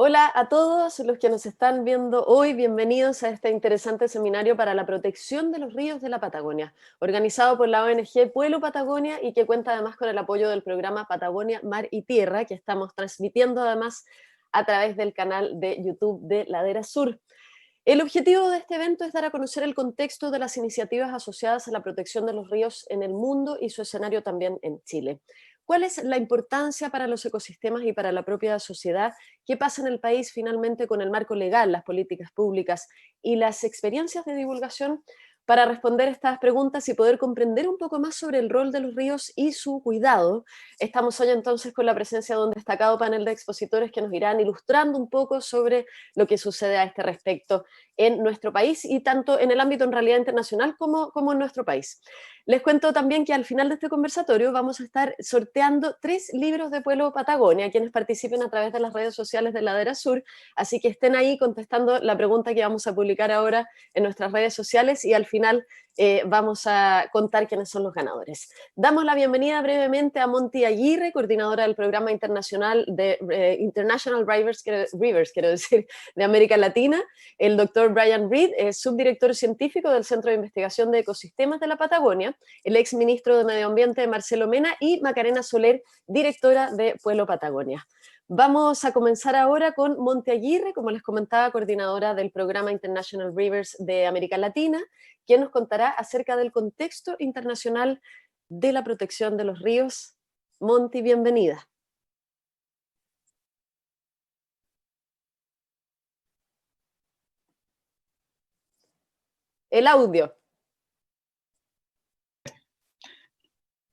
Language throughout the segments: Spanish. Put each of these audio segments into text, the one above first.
Hola a todos los que nos están viendo hoy, bienvenidos a este interesante seminario para la protección de los ríos de la Patagonia, organizado por la ONG Pueblo Patagonia y que cuenta además con el apoyo del programa Patagonia, Mar y Tierra, que estamos transmitiendo además a través del canal de YouTube de Ladera Sur. El objetivo de este evento es dar a conocer el contexto de las iniciativas asociadas a la protección de los ríos en el mundo y su escenario también en Chile. ¿Cuál es la importancia para los ecosistemas y para la propia sociedad? ¿Qué pasa en el país finalmente con el marco legal, las políticas públicas y las experiencias de divulgación? Para responder estas preguntas y poder comprender un poco más sobre el rol de los ríos y su cuidado, estamos hoy entonces con la presencia de un destacado panel de expositores que nos irán ilustrando un poco sobre lo que sucede a este respecto en nuestro país y tanto en el ámbito en realidad internacional como en nuestro país. Les cuento también que al final de este conversatorio vamos a estar sorteando 3 libros de Pueblo Patagonia, quienes participen a través de las redes sociales de Ladera Sur, así que estén ahí contestando la pregunta que vamos a publicar ahora en nuestras redes sociales y al final vamos a contar quiénes son los ganadores. Damos la bienvenida brevemente a Monty Aguirre, coordinadora del programa internacional de International Rivers, quiero decir, de América Latina, el doctor Brian Reed, subdirector científico del Centro de Investigación de Ecosistemas de la Patagonia, el ex ministro de Medio Ambiente Marcelo Mena y Macarena Soler, directora de Pueblo Patagonia. Vamos a comenzar ahora con Monty Aguirre, como les comentaba, coordinadora del programa International Rivers de América Latina, quien nos contará acerca del contexto internacional de la protección de los ríos. Monty, bienvenida. El audio.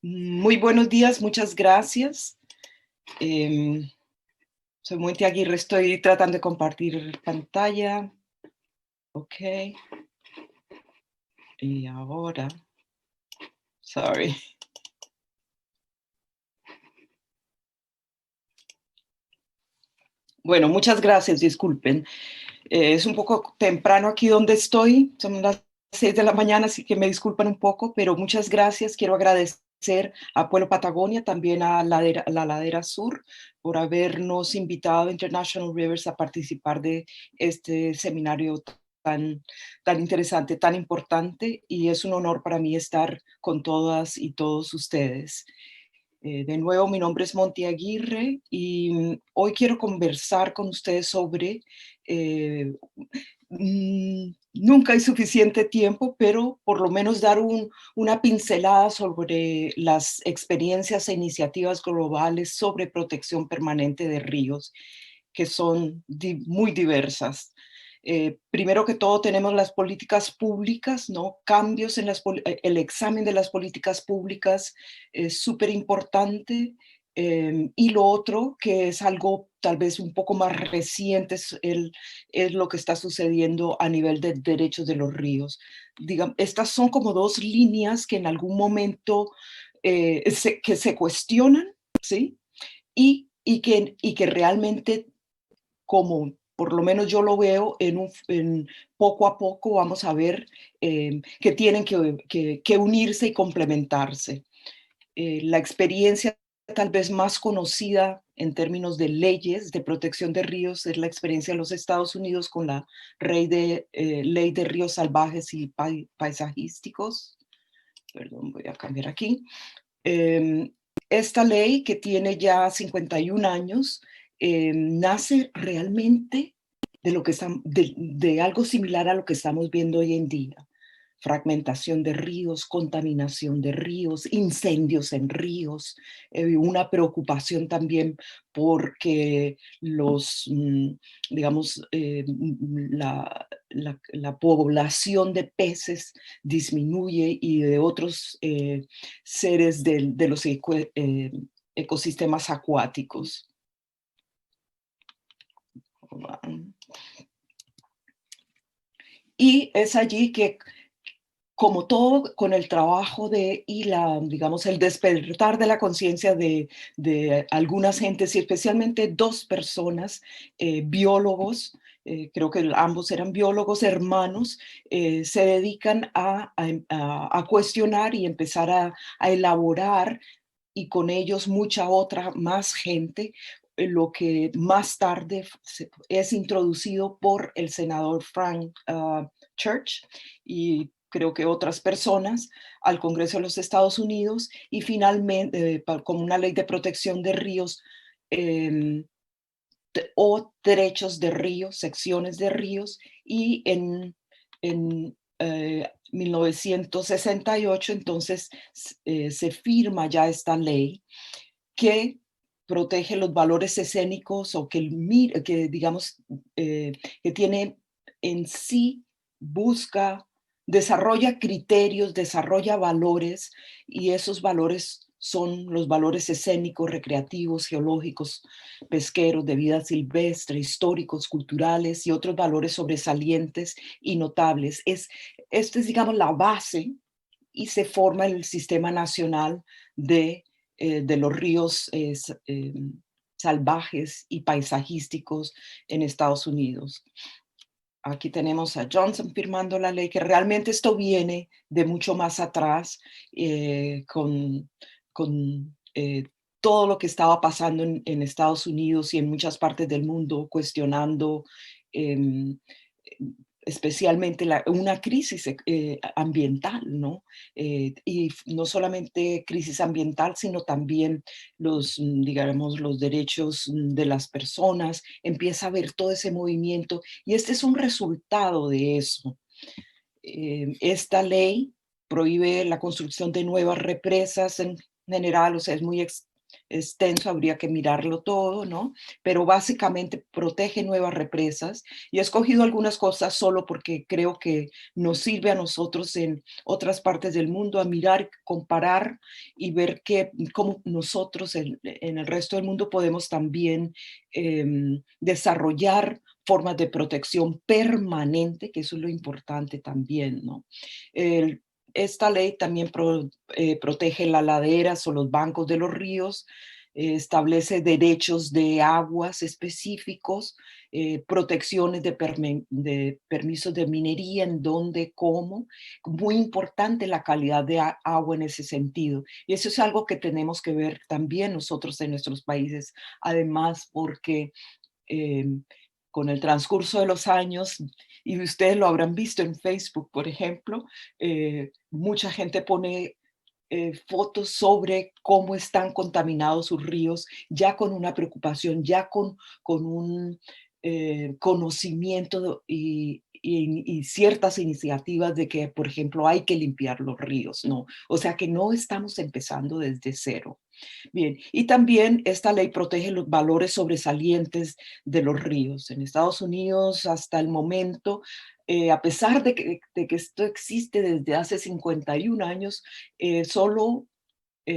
Muy buenos días, muchas gracias. Soy Monty Aguirre, estoy tratando de compartir pantalla. Ok. Y ahora, sorry. Bueno, muchas gracias, disculpen. Es un poco temprano aquí donde estoy, son las 6 de la mañana, así que me disculpan un poco, pero muchas gracias. Quiero agradecer a Pueblo Patagonia, también a la Ladera Sur, por habernos invitado a International Rivers a participar de este seminario tan interesante, tan importante, y es un honor para mí estar con todas y todos ustedes. De nuevo, mi nombre es Monty Aguirre y hoy quiero conversar con ustedes sobre, nunca hay suficiente tiempo, pero por lo menos dar una pincelada sobre las experiencias e iniciativas globales sobre protección permanente de ríos, que son muy diversas. Primero que todo tenemos las políticas públicas, ¿no? Cambios en el examen de las políticas públicas es súper importante. Y lo otro, que es algo tal vez un poco más reciente, es lo que está sucediendo a nivel de derechos de los ríos. Digamos, estas son como dos líneas que en algún momento que se cuestionan, ¿sí? Y que realmente, como por lo menos yo lo veo, en poco a poco vamos a ver que tienen que unirse y complementarse. La experiencia tal vez más conocida en términos de leyes de protección de ríos es la experiencia de los Estados Unidos con la Ley de Ríos Salvajes y Paisajísticos. Perdón, voy a cambiar aquí. Esta ley, que tiene ya 51 años, nace realmente de algo similar a lo que estamos viendo hoy en día. Fragmentación de ríos, contaminación de ríos, incendios en ríos, una preocupación también porque digamos, la población de peces disminuye y de otros seres de los ecosistemas acuáticos. Y es allí que, como todo, con el trabajo digamos, el despertar de la conciencia de algunas gentes y especialmente dos personas, biólogos, creo que ambos eran biólogos hermanos, se dedican a cuestionar y empezar a elaborar, y con ellos mucha otra más gente, lo que más tarde es introducido por el senador Frank Church y creo que otras personas al Congreso de los Estados Unidos, y finalmente como una ley de protección de ríos em, o trechos de ríos, secciones de ríos, y en 1968 entonces se firma ya esta ley que protege los valores escénicos o que digamos, que tiene en sí, busca, desarrolla criterios, desarrolla valores, y esos valores son los valores escénicos, recreativos, geológicos, pesqueros, de vida silvestre, históricos, culturales y otros valores sobresalientes y notables. Esto es, digamos, la base, y se forma el Sistema Nacional de los Ríos Salvajes y Paisajísticos en Estados Unidos. Aquí tenemos a Johnson firmando la ley, que realmente esto viene de mucho más atrás, con todo lo que estaba pasando en Estados Unidos y en muchas partes del mundo, cuestionando em, especialmente una crisis ambiental, ¿no? Y no solamente crisis ambiental, sino también digamos, los derechos de las personas. Empieza a haber todo ese movimiento, y este es un resultado de eso. Esta ley prohíbe la construcción de nuevas represas en general, o sea, es muy extenso, habría que mirarlo todo, ¿no? Pero básicamente protege nuevas represas, y he escogido algunas cosas solo porque creo que nos sirve a nosotros en otras partes del mundo a mirar, comparar y ver cómo nosotros en el resto del mundo podemos también desarrollar formas de protección permanente, que eso es lo importante también, ¿no? Esta ley también protege las laderas o los bancos de los ríos, establece derechos de aguas específicos, protecciones de permisos de minería, en dónde, cómo. Muy importante la calidad de agua en ese sentido. Y eso es algo que tenemos que ver también nosotros en nuestros países, además porque eh, con el transcurso de los años, y ustedes lo habrán visto en Facebook, por ejemplo, mucha gente pone fotos sobre cómo están contaminados sus ríos, ya con una preocupación, ya con un conocimiento y ciertas iniciativas de que, por ejemplo, hay que limpiar los ríos, ¿no? O sea que no estamos empezando desde cero. Bien, y también esta ley protege los valores sobresalientes de los ríos. En Estados Unidos, hasta el momento, a pesar de que esto existe desde hace 51 años, solo,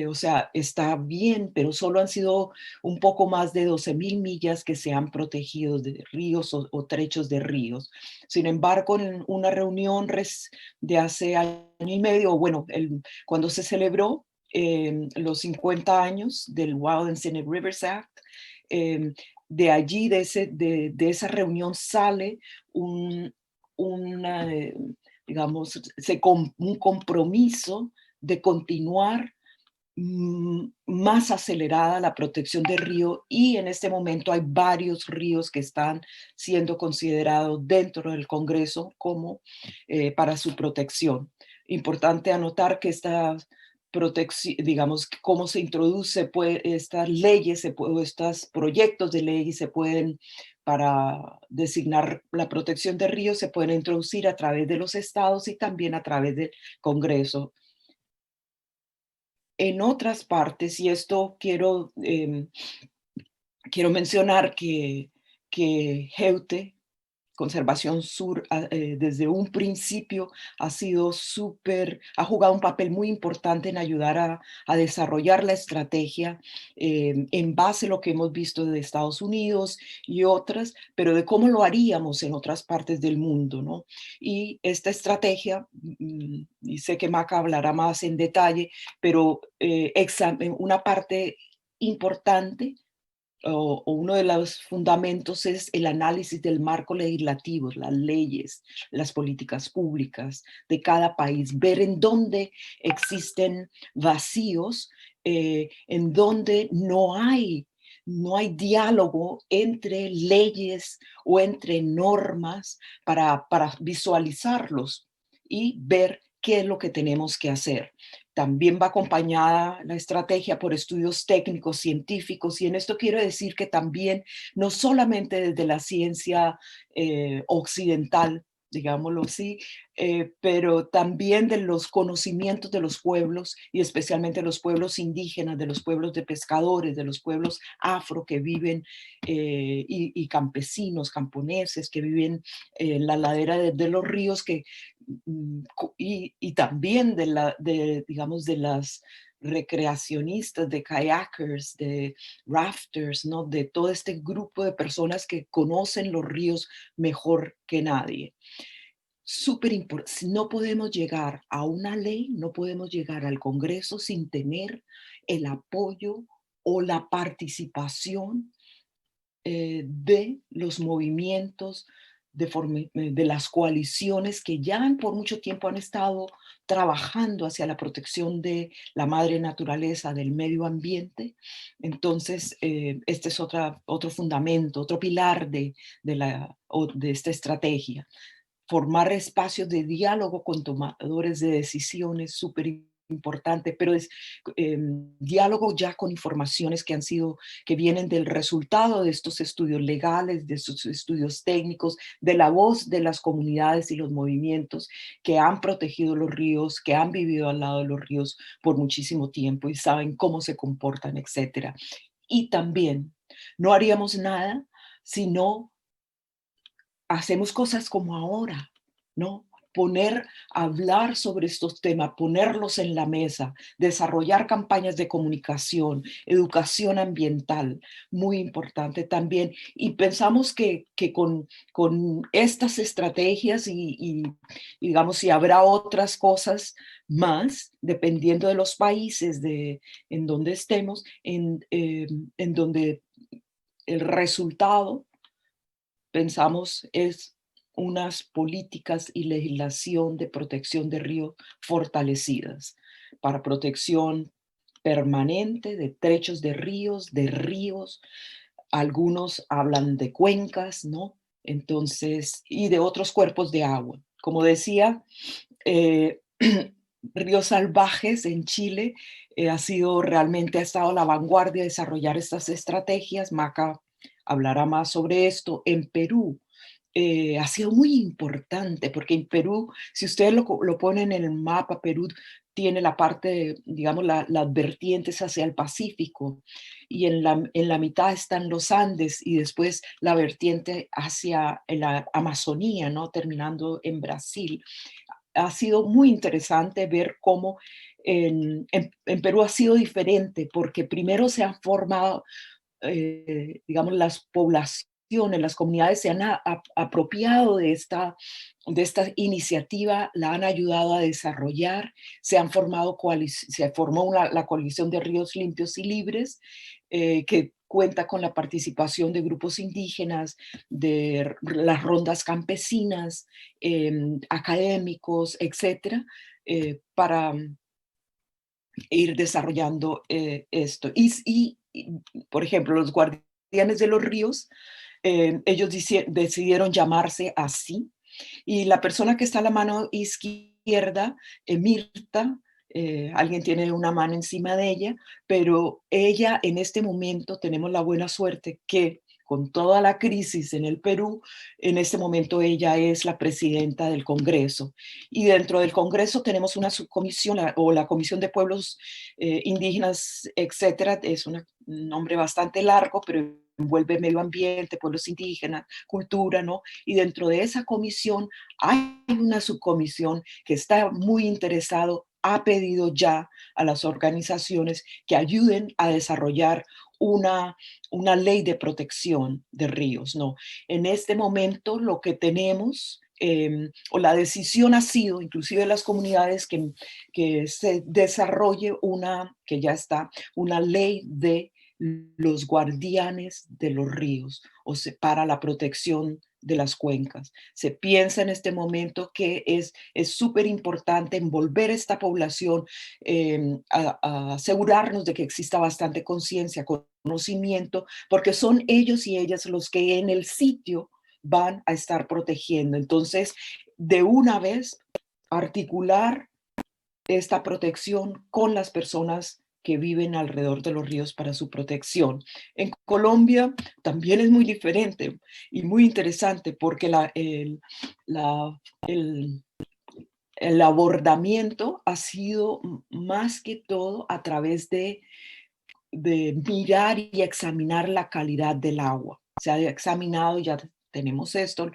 o sea, está bien, pero solo han sido un poco más de 12,000 millas que se han protegido de ríos o trechos de ríos. Sin embargo, en una reunión de hace año y medio, bueno, cuando se celebró los 50 años del Wild and Scenic Rivers Act, eh, de allí, de esa reunión sale una, digamos, un compromiso de continuar más acelerada la protección del río, y en este momento hay varios ríos que están siendo considerados dentro del Congreso como para su protección. Importante anotar que esta protección, digamos, cómo se introduce estas leyes, o estos proyectos de ley se pueden, para designar la protección de ríos, se pueden introducir a través de los estados y también a través del Congreso. En otras partes, y esto quiero mencionar que GEUTE, Conservación Sur, desde un principio ha jugado un papel muy importante en ayudar a desarrollar la estrategia en base a lo que hemos visto de Estados Unidos y otras, pero de cómo lo haríamos en otras partes del mundo, ¿no? Y esta estrategia, y sé que Maca hablará más en detalle, pero una parte importante o uno de los fundamentos es el análisis del marco legislativo, las leyes, las políticas públicas de cada país, ver en dónde existen vacíos, en dónde no hay no hay diálogo entre leyes o entre normas para visualizarlos y ver qué es lo que tenemos que hacer. También va acompañada la estrategia por estudios técnicos, científicos, y en esto quiero decir que también, no solamente desde la ciencia occidental, digámoslo así, pero también de los conocimientos de los pueblos y especialmente los pueblos indígenas, de los pueblos de pescadores, de los pueblos afro que viven y campesinos, camponeses que viven en la ladera de los ríos y también digamos, de las recreacionistas, de kayakers, de rafters, ¿no? De todo este grupo de personas que conocen los ríos mejor que nadie. Súper importante, no podemos llegar a una ley, no podemos llegar al Congreso sin tener el apoyo o la participación de los movimientos, de las coaliciones que ya por mucho tiempo han estado trabajando hacia la protección de la madre naturaleza, del medio ambiente. Entonces, este es otro fundamento, otro pilar de esta estrategia. Formar espacios de diálogo con tomadores de decisiones, súper importante, pero es diálogo ya con informaciones que vienen del resultado de estos estudios legales, de estos estudios técnicos, de la voz de las comunidades y los movimientos que han protegido los ríos, que han vivido al lado de los ríos por muchísimo tiempo y saben cómo se comportan, etcétera. Y también no haríamos nada si no hacemos cosas como ahora, ¿no? Hablar sobre estos temas, ponerlos en la mesa, desarrollar campañas de comunicación, educación ambiental, muy importante también. Y pensamos que con estas estrategias digamos, si habrá otras cosas más, dependiendo de los países en donde estemos, en donde el resultado pensamos es unas políticas y legislación de protección de ríos fortalecidas para protección permanente de trechos de ríos. Algunos hablan de cuencas, ¿no? Entonces, y de otros cuerpos de agua. Como decía, eh, Ríos Salvajes en Chile ha estado a la vanguardia de desarrollar estas estrategias. Maca hablará más sobre esto. En Perú ha sido muy importante porque en Perú, si ustedes lo ponen en el mapa, Perú tiene la parte, digamos, las vertientes hacia el Pacífico y en la mitad están los Andes y después la vertiente hacia la Amazonía, ¿no? Terminando en Brasil. Ha sido muy interesante ver cómo en Perú ha sido diferente porque primero se han formado digamos, las poblaciones, las comunidades se han apropiado de esta iniciativa, la han ayudado a desarrollar, se formó la coalición de ríos limpios y libres, que cuenta con la participación de grupos indígenas, de las rondas campesinas, académicos, etcétera, para ir desarrollando esto. Por ejemplo, los guardianes de los ríos, ellos decidieron llamarse así, y la persona que está a la mano izquierda, Mirta, alguien tiene una mano encima de ella, pero ella en este momento tenemos la buena suerte que con toda la crisis en el Perú, en este momento ella es la presidenta del Congreso. Y dentro del Congreso tenemos una subcomisión o la Comisión de Pueblos Indígenas, etcétera. Es un nombre bastante largo, pero envuelve medio ambiente, pueblos indígenas, cultura, ¿no? Y dentro de esa comisión hay una subcomisión que está muy interesado, ha pedido ya a las organizaciones que ayuden a desarrollar una, una ley de protección de ríos, ¿no? En este momento lo que tenemos, o la decisión ha sido, inclusive de las comunidades, que se desarrolle que ya está, una ley de los guardianes de los ríos, para la protección de las cuencas. Se piensa en este momento que es súper importante envolver esta población, a asegurarnos de que exista bastante conciencia con conocimiento, porque son ellos y ellas los que en el sitio van a estar protegiendo. Entonces, de una vez, articular esta protección con las personas que viven alrededor de los ríos para su protección. En Colombia también es muy diferente y muy interesante porque la- el, el abordamiento ha sido más que todo a través de mirar y examinar la calidad del agua. Se ha examinado, ya tenemos esto,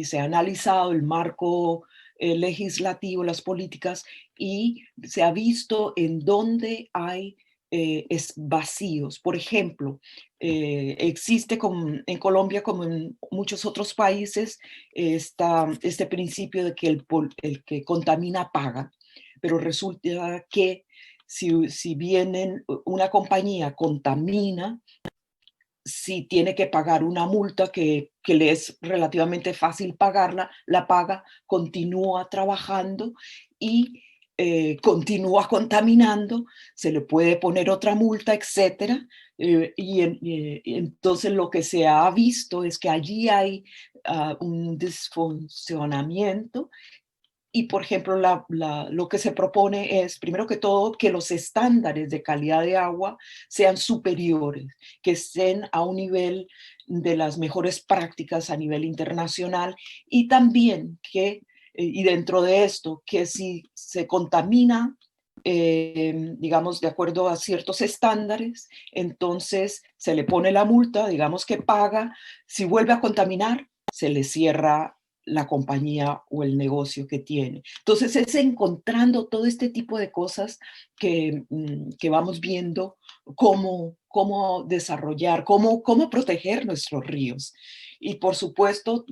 se ha analizado el marco legislativo, las políticas, y se ha visto en dónde hay vacíos. Por ejemplo, existe en Colombia, como en muchos otros países, este principio de que el que contamina paga, pero resulta que si vienen una compañía contamina, si tiene que pagar una multa que le es relativamente fácil pagarla, la paga, continúa trabajando y continúa contaminando, se le puede poner otra multa, etcétera. Y entonces lo que se ha visto es que allí hay un disfuncionamiento y, por ejemplo, lo que se propone es, primero que todo, que los estándares de calidad de agua sean superiores, que estén a un nivel de las mejores prácticas a nivel internacional y también y dentro de esto, que si se contamina, digamos, de acuerdo a ciertos estándares, entonces se le pone la multa, digamos que paga, si vuelve a contaminar, se le cierra la compañía o el negocio que tiene. Entonces es encontrando todo este tipo de cosas que vamos viendo cómo desarrollar, cómo proteger nuestros ríos. Y por supuesto,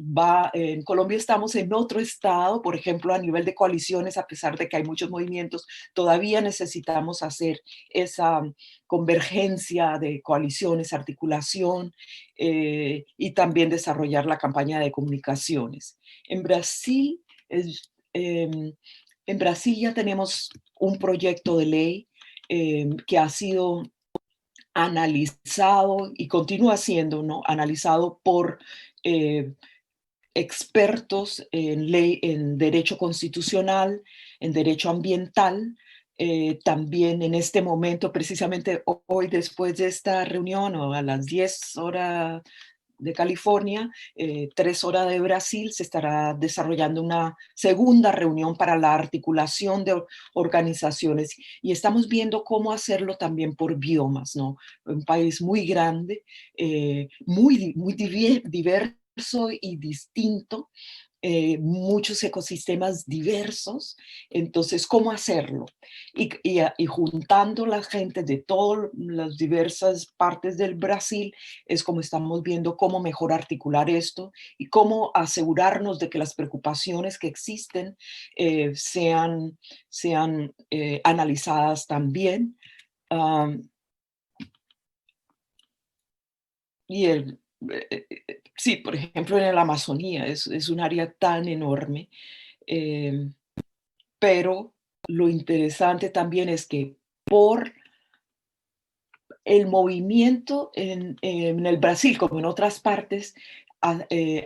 en Colombia estamos en otro estado, por ejemplo, a nivel de coaliciones, a pesar de que hay muchos movimientos, todavía necesitamos hacer esa convergencia de coaliciones, articulación y también desarrollar la campaña de comunicaciones. En Brasil, en Brasil ya tenemos un proyecto de ley que ha sido analizado y continúa siendo, ¿no?, analizado por expertos en ley, en derecho constitucional, en derecho ambiental. También en este momento, precisamente hoy, después de esta reunión, o a las 10 horas de California, 3 horas de Brasil, se estará desarrollando una segunda reunión para la articulación de organizaciones y estamos viendo cómo hacerlo también por biomas, ¿no? Un país muy grande, muy diverso y distinto, muchos ecosistemas diversos, entonces, ¿cómo hacerlo? Y juntando la gente de todas las diversas partes del Brasil, es como estamos viendo cómo mejor articular esto y cómo asegurarnos de que las preocupaciones que existen sean analizadas también. Um, y sí, por ejemplo, en la Amazonía es un área tan enorme. eh, pero lo interesante también es que por el movimiento en el Brasil, como en otras partes,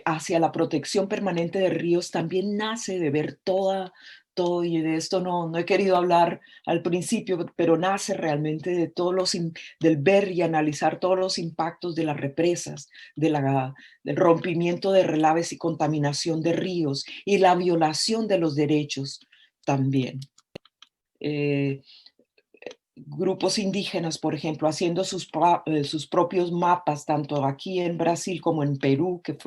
hacia la protección permanente de ríos, también nace de ver todo, y de esto no he querido hablar al principio, pero nace realmente de del ver y analizar todos los impactos de las represas, del rompimiento de relaves y contaminación de ríos y la violación de los derechos también. Eh, Grupos indígenas, por ejemplo, haciendo sus propios mapas, tanto aquí en Brasil como en Perú, que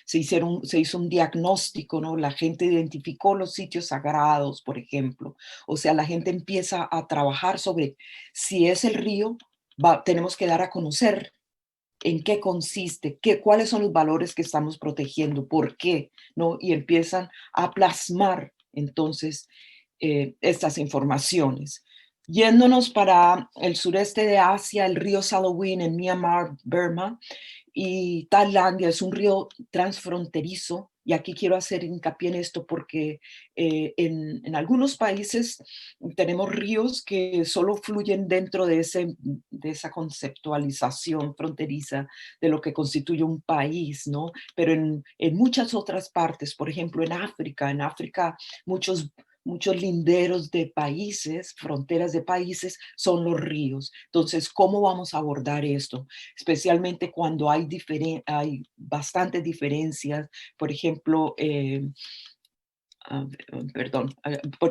se hizo un diagnóstico, ¿no? La gente identificó los sitios sagrados, por ejemplo. O sea, la gente empieza a trabajar sobre si es el río, tenemos que dar a conocer en qué consiste, cuáles son los valores que estamos protegiendo, por qué, ¿no? Y empiezan a plasmar entonces estas informaciones. Yéndonos para el sureste de Asia, el río Salween en Myanmar, Burma, y Tailandia es un río transfronterizo Y aquí quiero hacer hincapié en esto porque en algunos países tenemos ríos que solo fluyen dentro de esa conceptualización fronteriza de lo que constituye un país, ¿no? Pero en muchas otras partes, por ejemplo en África muchos linderos de países, fronteras de países, son los ríos. Entonces, ¿cómo vamos a abordar esto? Especialmente cuando hay bastantes diferencias, por ejemplo, perdón,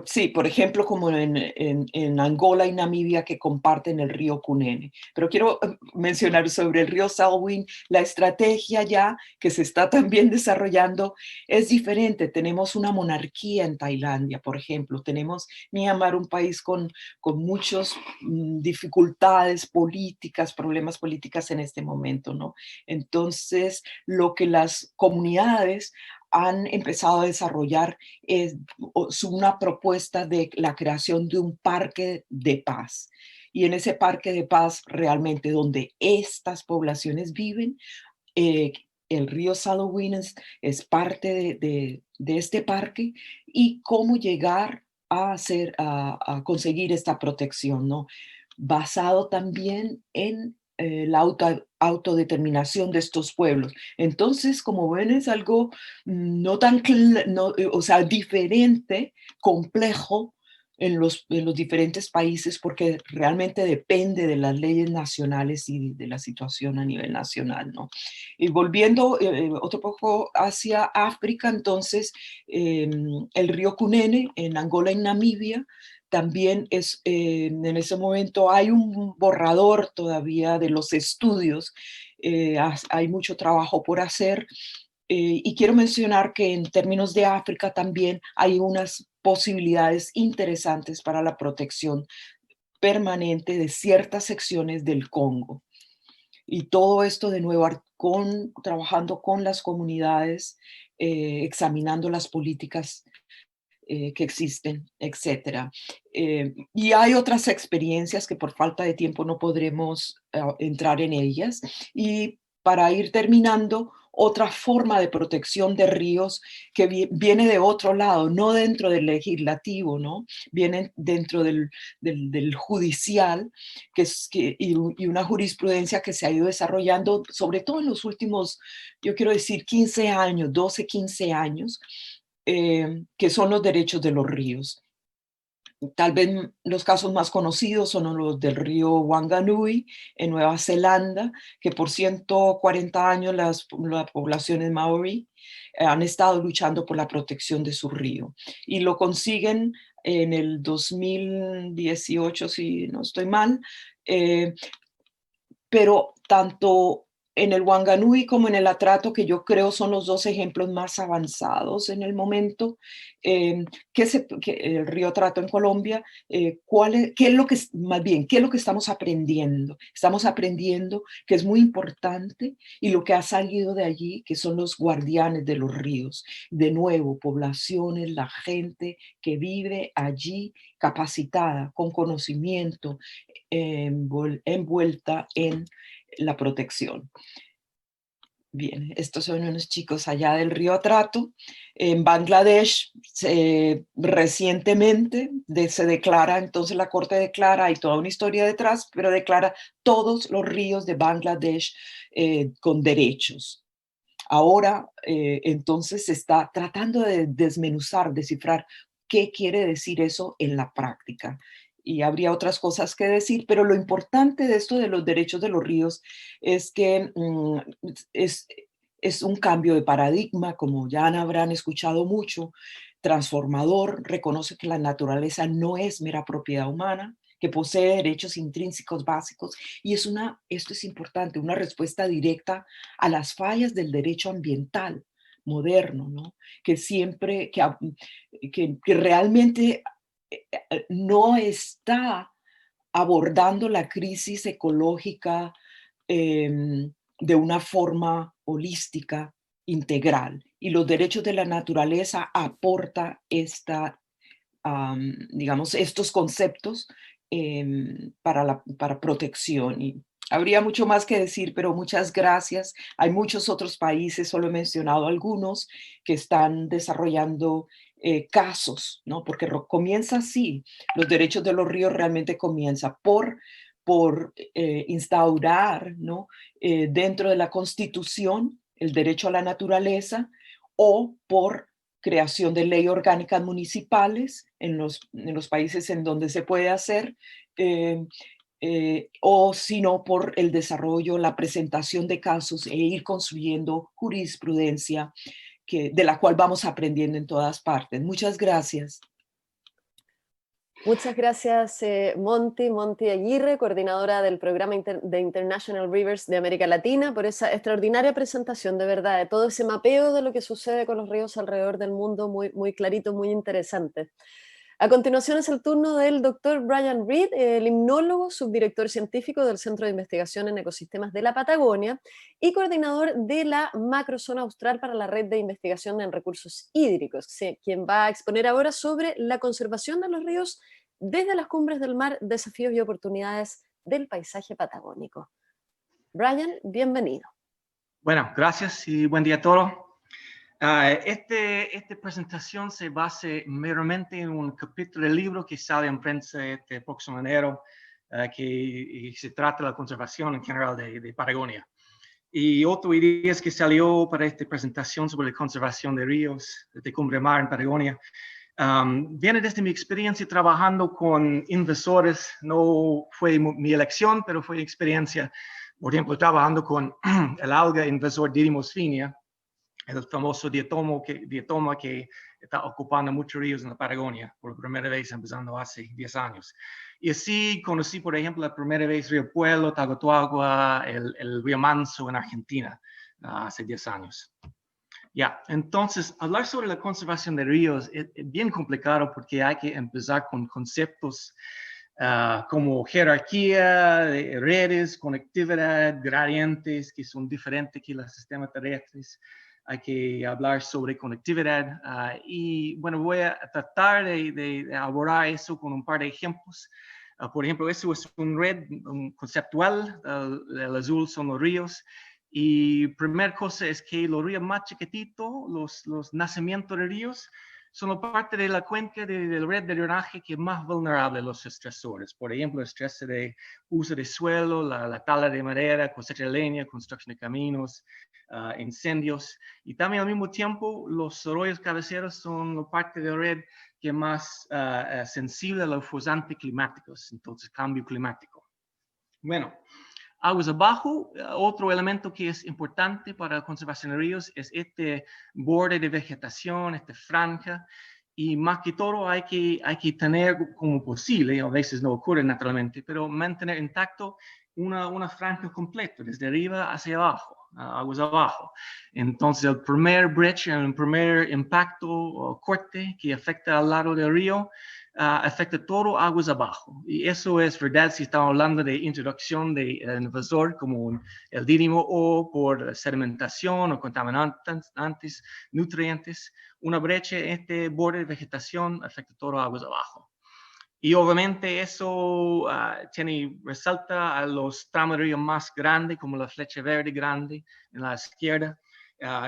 sí, por ejemplo, como en Angola y Namibia que comparten el río Cunene. Pero quiero mencionar sobre el río Salween, la estrategia ya que se está también desarrollando es diferente. Tenemos una monarquía en Tailandia, por ejemplo. Tenemos Myanmar, un país con muchas dificultades políticas, problemas políticas en este momento, ¿no? Entonces, lo que las comunidades han empezado a desarrollar es una propuesta de la creación de un parque de paz. Y en ese parque de paz, realmente donde estas poblaciones viven, eh, el río Salween es parte de este parque y cómo llegar a conseguir esta protección, ¿no? Basado también en la autodeterminación de estos pueblos. Entonces, como ven, es algo no tan, o sea, diferente, complejo en los diferentes países porque realmente depende de las leyes nacionales y de la situación a nivel nacional, ¿no? Y volviendo otro poco hacia África, entonces, el río Cunene en Angola y Namibia también en ese momento hay un borrador todavía de los estudios, hay mucho trabajo por hacer. Y quiero mencionar que en términos de África también hay unas posibilidades interesantes para la protección permanente de ciertas secciones del Congo. Y todo esto de nuevo trabajando con las comunidades, examinando las políticas que existen, etcétera. Y hay otras experiencias que por falta de tiempo no podremos entrar en ellas. Y para ir terminando, otra forma de protección de ríos que viene de otro lado, no dentro del legislativo, ¿no? Viene dentro del judicial, y una jurisprudencia que se ha ido desarrollando, sobre todo en los últimos, yo quiero decir, 15 años, 12, 15 años, que son los derechos de los ríos. Tal vez los casos más conocidos son los del río Wanganui en Nueva Zelanda, que por 140 años las poblaciones maorí han estado luchando por la protección de su río y lo consiguen en el 2018, si no estoy mal, eh, pero tanto en el Wanganui como en el Atrato, que yo creo son los dos ejemplos más avanzados en el momento, el río Atrato en Colombia, qué es lo que, más bien, qué es lo que estamos aprendiendo. Estamos aprendiendo que es muy importante y lo que ha salido de allí, que son los guardianes de los ríos. De nuevo, poblaciones, la gente que vive allí capacitada, con conocimiento, envuelta en la protección. Bien, estos son unos chicos allá del río Atrato. En Bangladesh, recientemente se declara, entonces la corte declara, hay toda una historia detrás, pero declara todos los ríos de Bangladesh con derechos. Ahora, entonces, se está tratando de desmenuzar, descifrar qué quiere decir eso en la práctica. Y habría otras cosas que decir, pero lo importante de esto de los derechos de los ríos es que es, es un cambio de paradigma, como ya habrán escuchado mucho, transformador, reconoce que la naturaleza no es mera propiedad humana, que posee derechos intrínsecos básicos, y esto es importante, una respuesta directa a las fallas del derecho ambiental moderno, ¿no? Que siempre, que realmente no está abordando la crisis ecológica de una forma holística, integral. Y los derechos de la naturaleza aporta digamos, estos conceptos para protección. Habría mucho más que decir, pero muchas gracias. Hay muchos otros países, solo he mencionado algunos, que están desarrollando casos, ¿no? Porque comienza así. Los derechos de los ríos realmente comienza por instaurar, ¿no? Dentro de la Constitución el derecho a la naturaleza o por creación de ley orgánicas municipales en los países en donde se puede hacer. eh, o sino por el desarrollo, la presentación de casos e ir construyendo jurisprudencia de la cual vamos aprendiendo en todas partes. Muchas gracias. Muchas gracias, Monty Aguirre, coordinadora del programa de International Rivers de América Latina, por esa extraordinaria presentación, de verdad, de todo ese mapeo de lo que sucede con los ríos alrededor del mundo, muy, muy clarito, muy interesante. A continuación es el turno del doctor Brian Reed, el limnólogo, subdirector científico del Centro de Investigación en Ecosistemas de la Patagonia y coordinador de la Macrozona Austral para la Red de Investigación en Recursos Hídricos, quien va a exponer ahora sobre la conservación de los ríos desde las cumbres del mar, desafíos y oportunidades del paisaje patagónico. Brian, bienvenido. Bueno, gracias y buen día a todos. Esta presentación se basa meramente en un capítulo del libro que sale en prensa este próximo enero, que se trata de la conservación en general de Patagonia. Y otra idea que salió para esta presentación sobre la conservación de ríos de cumbre mar en Patagonia viene desde mi experiencia trabajando con inversores. No fue mi elección, pero fue experiencia, por ejemplo, trabajando con el alga invasor Didymos finea, el famoso diatoma que está ocupando muchos ríos en la Patagonia por primera vez, empezando hace 10 años. Y así conocí, por ejemplo, la primera vez Río Puelo, Tagotuagua, el Río Manso en Argentina, hace 10 años. Entonces, hablar sobre la conservación de ríos es bien complicado porque hay que empezar con conceptos como jerarquía, de redes, conectividad, gradientes, que son diferentes que los sistemas terrestres. Hay que hablar sobre conectividad y bueno, voy a tratar de abordar eso con un par de ejemplos. Por ejemplo, eso es un red conceptual, el azul son los ríos. Y primera cosa es que los ríos más chiquititos, los nacimientos de ríos, son la parte de la cuenca de la red de drenaje que es más vulnerable a los estresores. Por ejemplo, el estrés de uso de suelo, la tala de madera, cosecha de leña, construcción de caminos, incendios. Y también al mismo tiempo, los arroyos cabeceros son la parte de la red que es más sensible a los forzantes climáticos, entonces cambio climático. Bueno, aguas abajo, otro elemento que es importante para la conservación de ríos es este borde de vegetación, esta franja, y más que todo hay que tener como posible, a veces no ocurre naturalmente, pero mantener intacto una franja completa, desde arriba hacia abajo, aguas abajo. Entonces el primer brecha, el primer impacto o corte que afecta al lado del río, afecta todo aguas abajo. Y eso es verdad si estamos hablando de introducción de invasor como el Didimo o por sedimentación o contaminantes, nutrientes. Una brecha en este borde de vegetación afecta todo aguas abajo. Y obviamente eso resalta a los tramos de río más grandes, como la Flecha Verde Grande en la izquierda,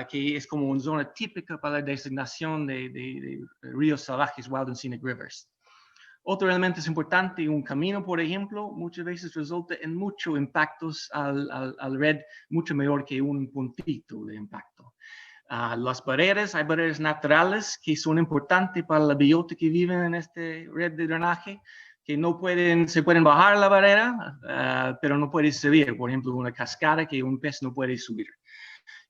que es como una zona típica para la designación de ríos salvajes, Wild and Scenic Rivers. Otro elemento es importante, un camino, por ejemplo, muchas veces resulta en muchos impactos al red, mucho mayor que un puntito de impacto. Las barreras, hay barreras naturales que son importantes para la biota que viven en este red de drenaje, que se pueden bajar la barrera, pero no pueden subir. Por ejemplo, una cascada que un pez no puede subir.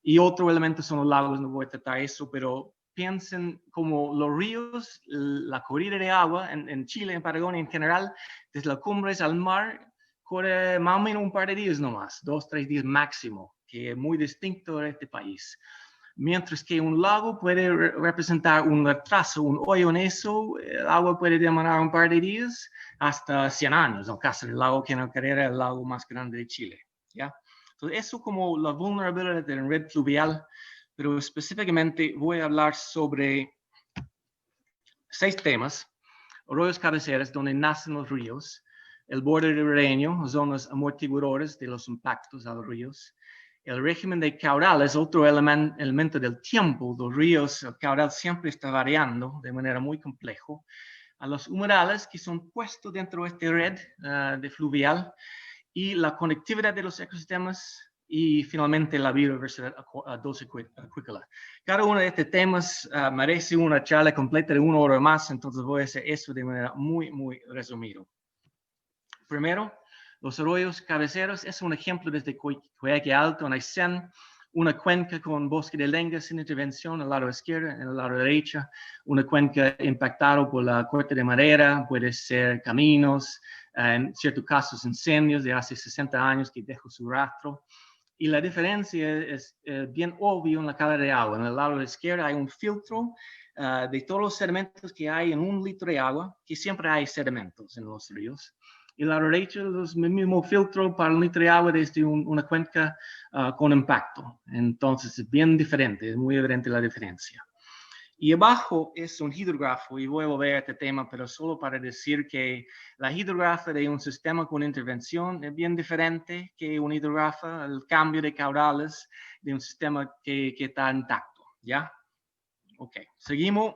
Y otro elemento son los lagos, no voy a tratar eso, pero piensen como los ríos, la corrida de agua en Chile, en Patagonia en general, desde las cumbres al mar, corre más o menos un par de días nomás, 2, 3 días máximo, que es muy distinto de este país. Mientras que un lago puede representar un retraso, un hoyo en eso, el agua puede demorar un par de días hasta 100 años, en el caso del lago Quinacarera, el lago más grande de Chile. ¿Ya? Entonces, eso como la vulnerabilidad de la red fluvial, pero específicamente voy a hablar sobre 6 temas: arroyos cabeceras, donde nacen los ríos, el borde ribereño, zonas amortiguadoras de los impactos a los ríos. El régimen de caudal es otro elemento del tiempo. Los ríos, el caudal siempre está variando de manera muy compleja. A los humedales que son puestos dentro de esta red de fluvial y la conectividad de los ecosistemas y finalmente la biodiversidad acuícola. Cada uno de estos temas merece una charla completa de 1 hora más, entonces voy a hacer eso de manera muy resumido. Primero, los arroyos cabeceros es un ejemplo desde Coyhaique Alto en Aysén, una cuenca con bosque de lenga sin intervención en el lado izquierdo, en el lado derecho, una cuenca impactada por la corte de madera, puede ser caminos, en ciertos casos incendios de hace 60 años que dejó su rastro. Y la diferencia es bien obvio en la calidad de agua. En el lado izquierdo hay un filtro de todos los sedimentos que hay en 1 litro de agua, que siempre hay sedimentos en los ríos. Y la derecha es el mismo filtro para 1 litro de agua desde una cuenca con impacto. Entonces es bien diferente, es muy evidente la diferencia. Y abajo es un hidrógrafo, y voy a volver a este tema, pero solo para decir que la hidrógrafa de un sistema con intervención es bien diferente que un hidrógrafa, el cambio de caudales de un sistema que está intacto, ¿ya? Ok, seguimos.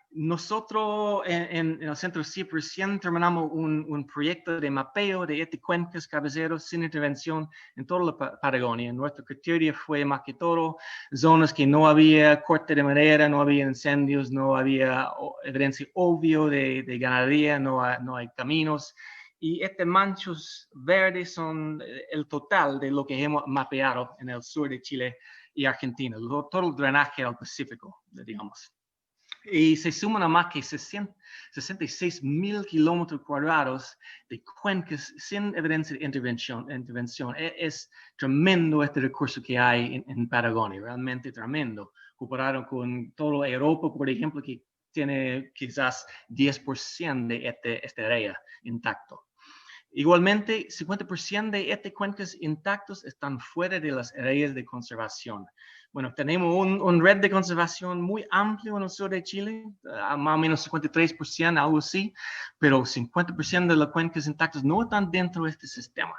Nosotros en el Centro CIEP recién terminamos un proyecto de mapeo de cuencas cabeceros sin intervención en toda la Patagonia. Nuestro criterio fue más que todo zonas que no había corte de madera, no había incendios, no había evidencia obvia de ganadería, no hay caminos. Y estos manchos verdes son el total de lo que hemos mapeado en el sur de Chile y Argentina, todo el drenaje al Pacífico, digamos. Y se suman a más que 66,000 kilómetros cuadrados de cuencas sin evidencia de intervención. Es tremendo este recurso que hay en Patagonia, realmente tremendo, comparado con toda Europa, por ejemplo, que tiene quizás 10% de esta área intacto. Igualmente, 50% de estas cuencas intactas están fuera de las áreas de conservación. Bueno, tenemos un red de conservación muy amplio en el sur de Chile, más o menos 53%, algo así, pero 50% de las cuencas intactas no están dentro de este sistema.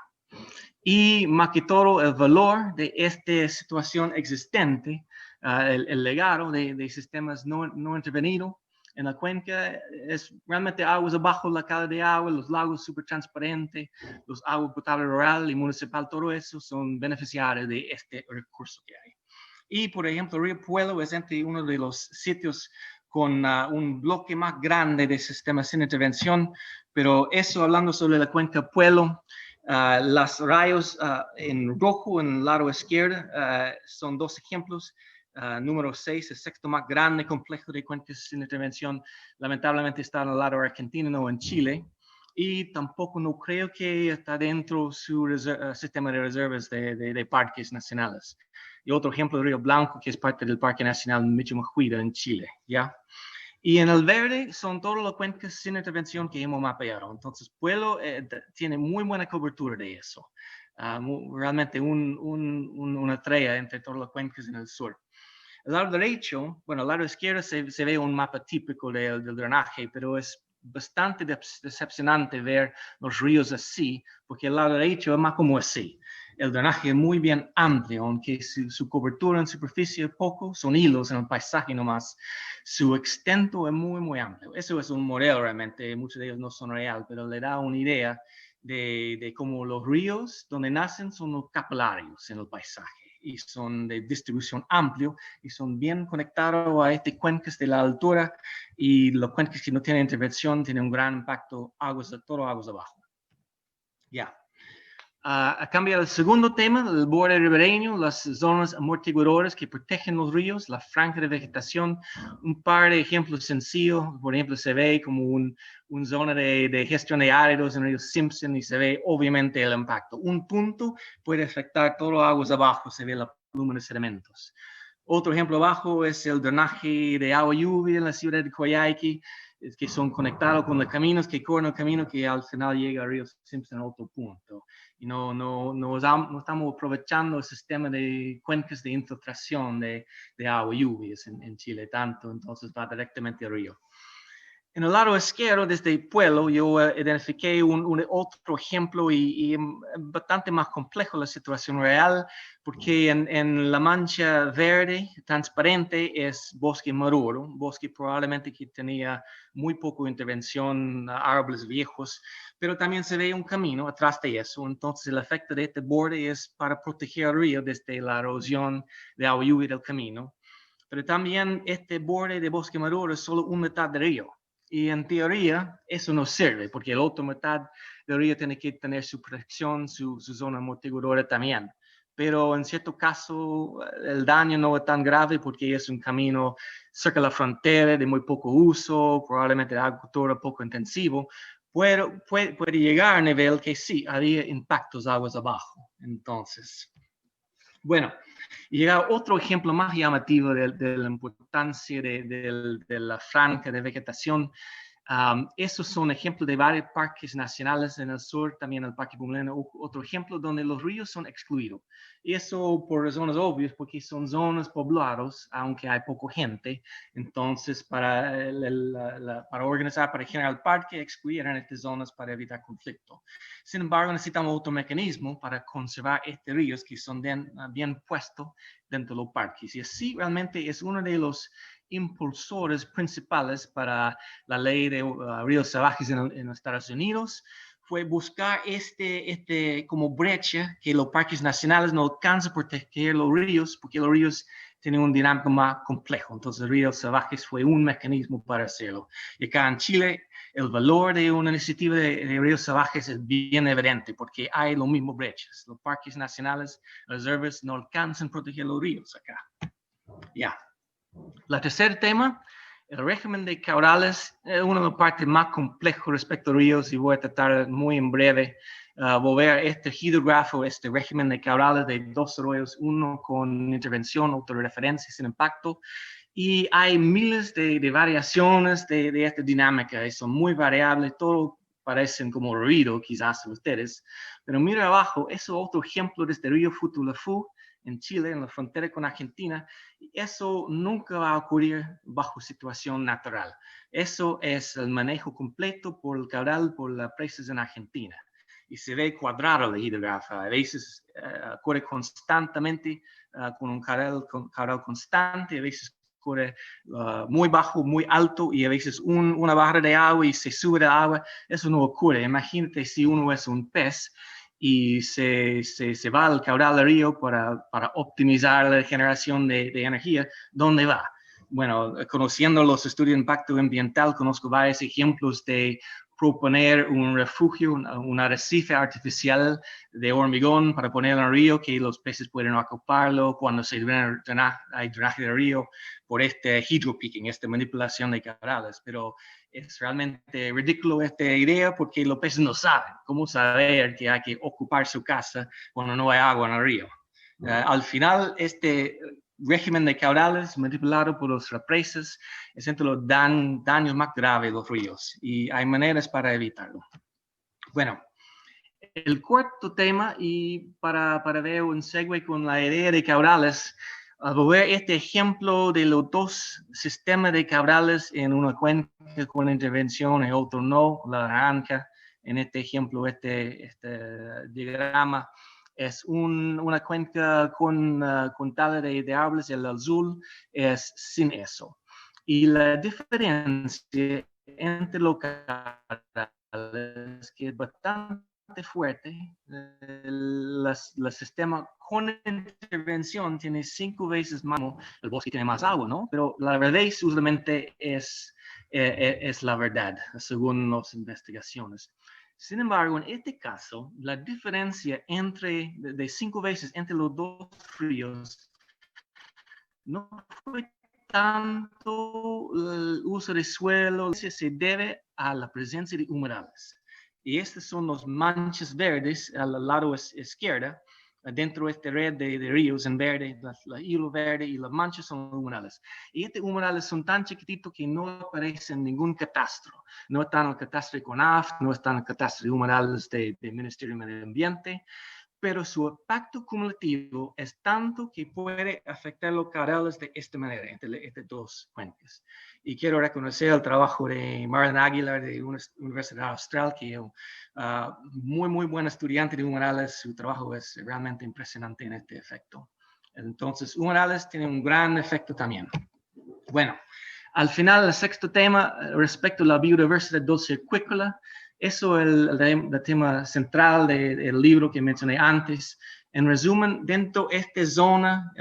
Y más que todo, el valor de esta situación existente, el legado de sistemas no intervenidos en la cuenca, es realmente aguas abajo, la calidad de agua, los lagos súper transparentes, los aguas potable rural y municipal, todo eso son beneficiarios de este recurso que hay. Y, por ejemplo, Río Puelo es uno de los sitios con un bloque más grande de sistemas sin intervención, pero eso hablando sobre la cuenca Puelo, las rayos en rojo en el lado izquierdo son 2 ejemplos. Número 6, el sexto más grande complejo de cuencas sin intervención, lamentablemente está en el lado argentino, no en Chile. Y tampoco no creo que está dentro su sistema de reservas de parques nacionales. Y otro ejemplo, Río Blanco, que es parte del Parque Nacional Michimahuida en Chile, ¿ya? Y en el verde son todas las cuencas sin intervención que hemos mapeado. Entonces, Puelo tiene muy buena cobertura de eso. Realmente una estrella entre todas las cuencas en el sur. El lado derecho, bueno, el lado izquierdo se ve un mapa típico del drenaje, pero es bastante decepcionante ver los ríos así, porque el lado derecho es más como así. El drenaje es muy bien amplio, aunque su cobertura en superficie es poco, son hilos en el paisaje nomás. Su extento es muy amplio. Eso es un modelo realmente, muchos de ellos no son real, pero le da una idea de cómo los ríos donde nacen son los capilarios en el paisaje y son de distribución amplio y son bien conectados a estas cuencas de la altura, y las cuencas que no tienen intervención tienen un gran impacto aguas abajo. Ya. A cambio del segundo tema, el borde ribereño, las zonas amortiguadoras que protegen los ríos, la franja de vegetación, un par de ejemplos sencillos. Por ejemplo, se ve como una zona de gestión de áridos en el río Simpson y se ve obviamente el impacto. Un punto puede afectar todas las aguas abajo, se ve la pluma de sedimentos. Otro ejemplo abajo es el drenaje de agua lluvia en la ciudad de Coyhaique, que son conectados con los caminos que corren el camino que al final llega al río Simpson a otro punto. Y no estamos aprovechando el sistema de cuencas de infiltración de agua y lluvias en Chile tanto, entonces va directamente al río. En el lado izquierdo, desde el pueblo, yo identifiqué un otro ejemplo y bastante más complejo la situación real, porque en la mancha verde transparente es bosque maduro, un bosque probablemente que tenía muy poca intervención, árboles viejos, pero también se ve un camino atrás de eso. Entonces el efecto de este borde es para proteger el río desde la erosión de agua lluvia del camino. Pero también este borde de bosque maduro es solo una mitad del río. Y en teoría eso no sirve, porque la otra mitad del río tiene que tener su protección, su zona amortiguadora también. Pero en cierto caso el daño no es tan grave porque es un camino cerca de la frontera de muy poco uso, probablemente de agricultura poco intensivo. Puede llegar a nivel que sí, había impactos aguas abajo. Entonces, bueno, y llega otro ejemplo más llamativo de la importancia de la franja de vegetación. Esos son ejemplos de varios parques nacionales en el sur, también el Parque Pumuleno, otro ejemplo donde los ríos son excluidos. Y eso por razones obvias, porque son zonas pobladas, aunque hay poca gente. Entonces, para organizar, para generar el parque, excluyeron estas zonas para evitar conflicto. Sin embargo, necesitamos otro mecanismo para conservar estos ríos que son bien puestos dentro de los parques. Y así realmente es uno de los impulsores principales para la ley de ríos salvajes en los Estados Unidos, fue buscar como brecha que los parques nacionales no alcanzan a proteger los ríos, porque los ríos tienen un dinámico más complejo. Entonces, ríos salvajes fue un mecanismo para hacerlo. Y acá en Chile, el valor de una iniciativa de ríos salvajes es bien evidente, porque hay los mismos brechas. Los parques nacionales, reservas, no alcanzan a proteger los ríos acá. Ya. El tercer tema, el régimen de caudales, es una de las partes más complejas respecto a ríos y voy a tratar muy en breve. Voy a ver este hidrógrafo, este régimen de caudales de dos arroyos, uno con intervención, otro referencia sin impacto. Y hay miles de variaciones de esta dinámica y son muy variables, todo parecen como ruido quizás a ustedes. Pero mira abajo, es otro ejemplo de este río Futulafú, en Chile, en la frontera con Argentina, y eso nunca va a ocurrir bajo situación natural. Eso es el manejo completo por el caudal, por las presas en Argentina. Y se ve cuadrado la hidrógrafa. A veces ocurre constantemente con un caudal constante, a veces ocurre muy bajo, muy alto, y a veces una barra de agua y se sube el agua. Eso no ocurre. Imagínate si uno es un pez y se va al caudal del río para optimizar la generación de energía, ¿dónde va? Bueno, conociendo los estudios de impacto ambiental, conozco varios ejemplos de proponer un refugio, un arrecife artificial de hormigón para poner en el río, que los peces pueden ocuparlo cuando hay drenaje del río por este hydropicking, esta manipulación de caudales. Pero es realmente ridículo esta idea porque los peces no saben cómo saber que hay que ocupar su casa cuando no hay agua en el río. Al final, este régimen de caudales manipulado por los represas es entre los daños más graves de los ríos y hay maneras para evitarlo. Bueno, el cuarto tema, y para ver un segue con la idea de caudales, voy a ver este ejemplo de los dos sistemas de caudales en una cuenca con intervención y otro no, la naranja. En este ejemplo, este diagrama es una cuenca con tala de árboles, el azul es sin eso. Y la diferencia entre los caudales es que es bastante fuerte. El sistema con intervención tiene 5 veces más, el bosque tiene más agua, ¿no? Pero la verdad usualmente es la verdad, según las investigaciones. Sin embargo, en este caso, la diferencia de 5 veces entre los dos ríos no fue tanto el uso de suelo, se debe a la presencia de humedales. Y estas son las manchas verdes al lado izquierdo, dentro de esta red de ríos en verde, la hilo verde y las manchas son humedales. Y estos humedales son tan chiquititos que no aparecen en ningún catastro. No están en el catastro de CONAF, no están en el catastro de humedales del Ministerio de Medio Ambiente, pero su impacto cumulativo es tanto que puede afectar los caudales de esta manera, entre dos cuencas. Y quiero reconocer el trabajo de Marlon Aguilar de una Universidad Austral, que es muy buen estudiante de humedales. Su trabajo es realmente impresionante en este efecto. Entonces, humedales tienen un gran efecto también. Bueno, al final, el sexto tema, respecto a la biodiversidad dulceacuícola, eso es el tema central del libro que mencioné antes. En resumen, dentro de esta zona,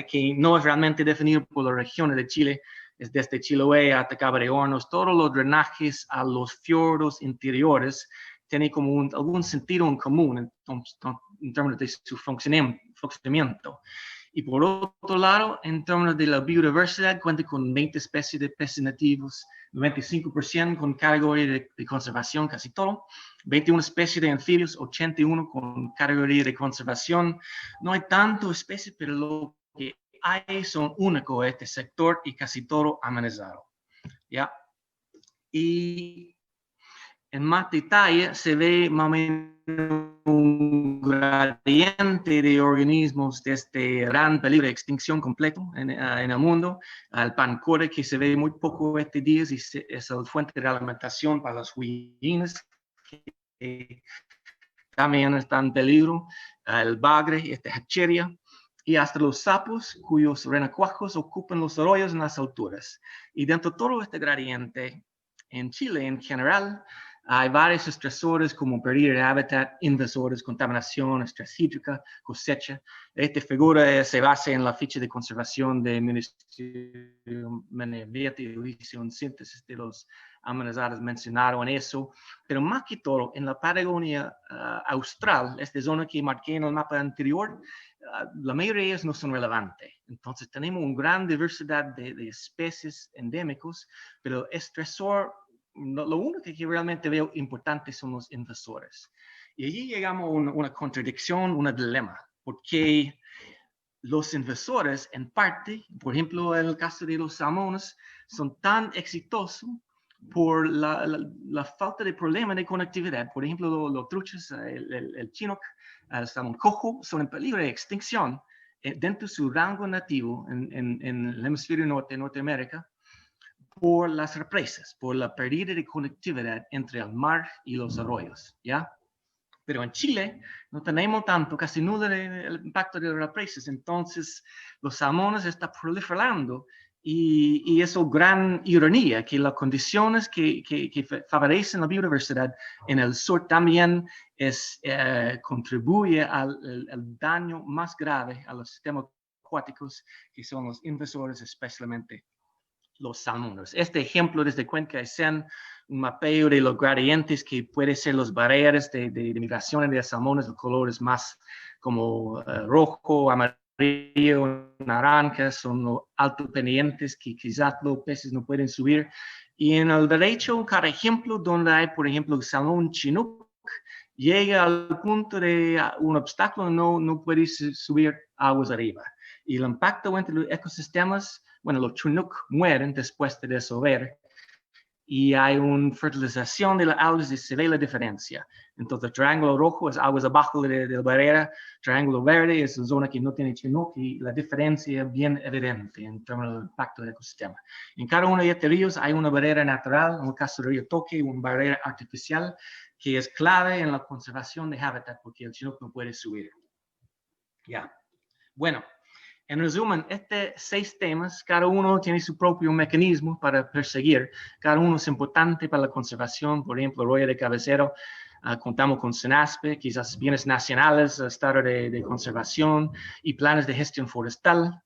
que no es realmente definida por las regiones de Chile, es desde Chiloé hasta Cabo de Hornos, todos los drenajes a los fiordos interiores tienen como algún sentido en común en términos de su funcionamiento. Y por otro lado, en términos de la biodiversidad, cuenta con 20 especies de peces nativos, 95% con categoría de conservación, casi todo, 21 especies de anfibios, 81 con categoría de conservación. No hay tantas especies, pero lo que hay son únicos en este sector y casi todo amenazado. ¿Ya? Y en más detalle se ve más o menos un gradiente de organismos de este gran peligro de extinción completo en el mundo. El pancore, que se ve muy poco estos días, y es la fuente de alimentación para los huillines, que también está en peligro. El bagre, hacheria, y hasta los sapos, cuyos renacuajos ocupan los arroyos en las alturas. Y dentro de todo este gradiente, en Chile en general, hay varios estresores como pérdida de hábitat, invasores, contaminación, estrés hídrica, cosecha. Esta figura se basa en la ficha de conservación del Ministerio Ambiente y hice un síntesis de los amenazados mencionados en eso. Pero más que todo, en la Patagonia austral, esta zona que marqué en el mapa anterior, la mayoría de ellos no son relevantes. Entonces tenemos una gran diversidad de especies endémicos, pero estresor, lo único que realmente veo importante son los invasores. Y allí llegamos a una contradicción, un dilema, porque los invasores, en parte, por ejemplo, en el caso de los salmones, son tan exitosos por la falta de problema de conectividad. Por ejemplo, los truchas, el chinook, el salmón cojo, son en peligro de extinción dentro de su rango nativo en el hemisferio norte, Norteamérica, por las represas, por la pérdida de conectividad entre el mar y los arroyos, ¿ya? Pero en Chile no tenemos tanto, casi nulo el impacto de las represas, entonces los salmones están proliferando y es una gran ironía que las condiciones que favorecen la biodiversidad en el sur también contribuye al daño más grave a los sistemas acuáticos, que son los invasores, especialmente los salmones. Este ejemplo desde Cuenca de Sen, un mapeo de los gradientes que pueden ser las barreras de migración de salmones, los colores más como rojo, amarillo, naranja, son los altos pendientes que quizás los peces no pueden subir. Y en el derecho, cada ejemplo donde hay, por ejemplo, el salmón chinook, llega al punto de un obstáculo, no puede subir aguas arriba. Y el impacto entre los ecosistemas, bueno, los chinook mueren después de desovar y hay una fertilización de las algas y se ve la diferencia. Entonces, el triángulo rojo es aguas abajo de la barrera, triángulo verde es la zona que no tiene chinook y la diferencia es bien evidente en términos del impacto del ecosistema. En cada uno de estos ríos hay una barrera natural, en el caso del río Toque, una barrera artificial que es clave en la conservación de hábitat porque el chinook no puede subir. Ya. Bueno. En resumen, estos 6 temas, cada uno tiene su propio mecanismo para perseguir. Cada uno es importante para la conservación. Por ejemplo, Arroyo de Cabecero, contamos con SENASPE, quizás bienes nacionales, estado de conservación y planes de gestión forestal.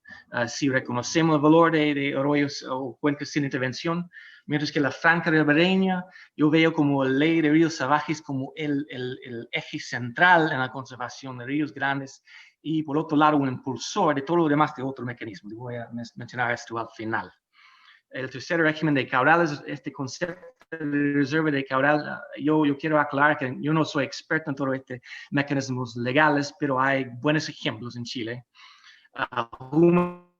Si reconocemos el valor de arroyos o cuencas sin intervención, mientras que la Franja Ribereña, yo veo como la ley de ríos salvajes como el eje central en la conservación de ríos grandes, y por otro lado un impulsor de todo lo demás de otro mecanismo. Voy a mencionar esto al final. El tercer régimen de caudales, este concepto de reserva de caudal, yo quiero aclarar que yo no soy experto en todos estos mecanismos legales, pero hay buenos ejemplos en Chile.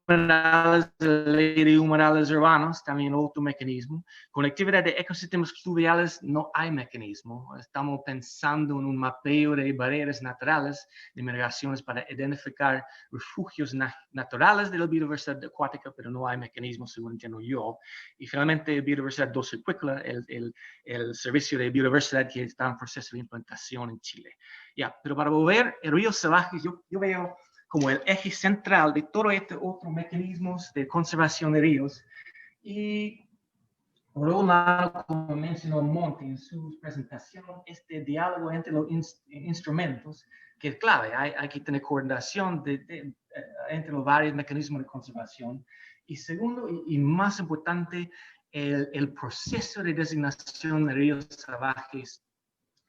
humedales, la ley de humedales urbanos, también otro mecanismo. Conectividad de ecosistemas fluviales, no hay mecanismo. Estamos pensando en un mapeo de barreras naturales, de migraciones para identificar refugios naturales de la biodiversidad acuática, pero no hay mecanismo, según entiendo yo. Y finalmente, biodiversidad dosicuícola, el servicio de biodiversidad que está en proceso de implantación en Chile. Ya, pero para volver, el río salvaje, yo veo como el eje central de todo este otro mecanismos de conservación de ríos. Y por un lado, como mencionó Monty en su presentación, este diálogo entre los instrumentos, que es clave, hay que tener coordinación entre los varios mecanismos de conservación. Y segundo, y más importante, el proceso de designación de ríos salvajes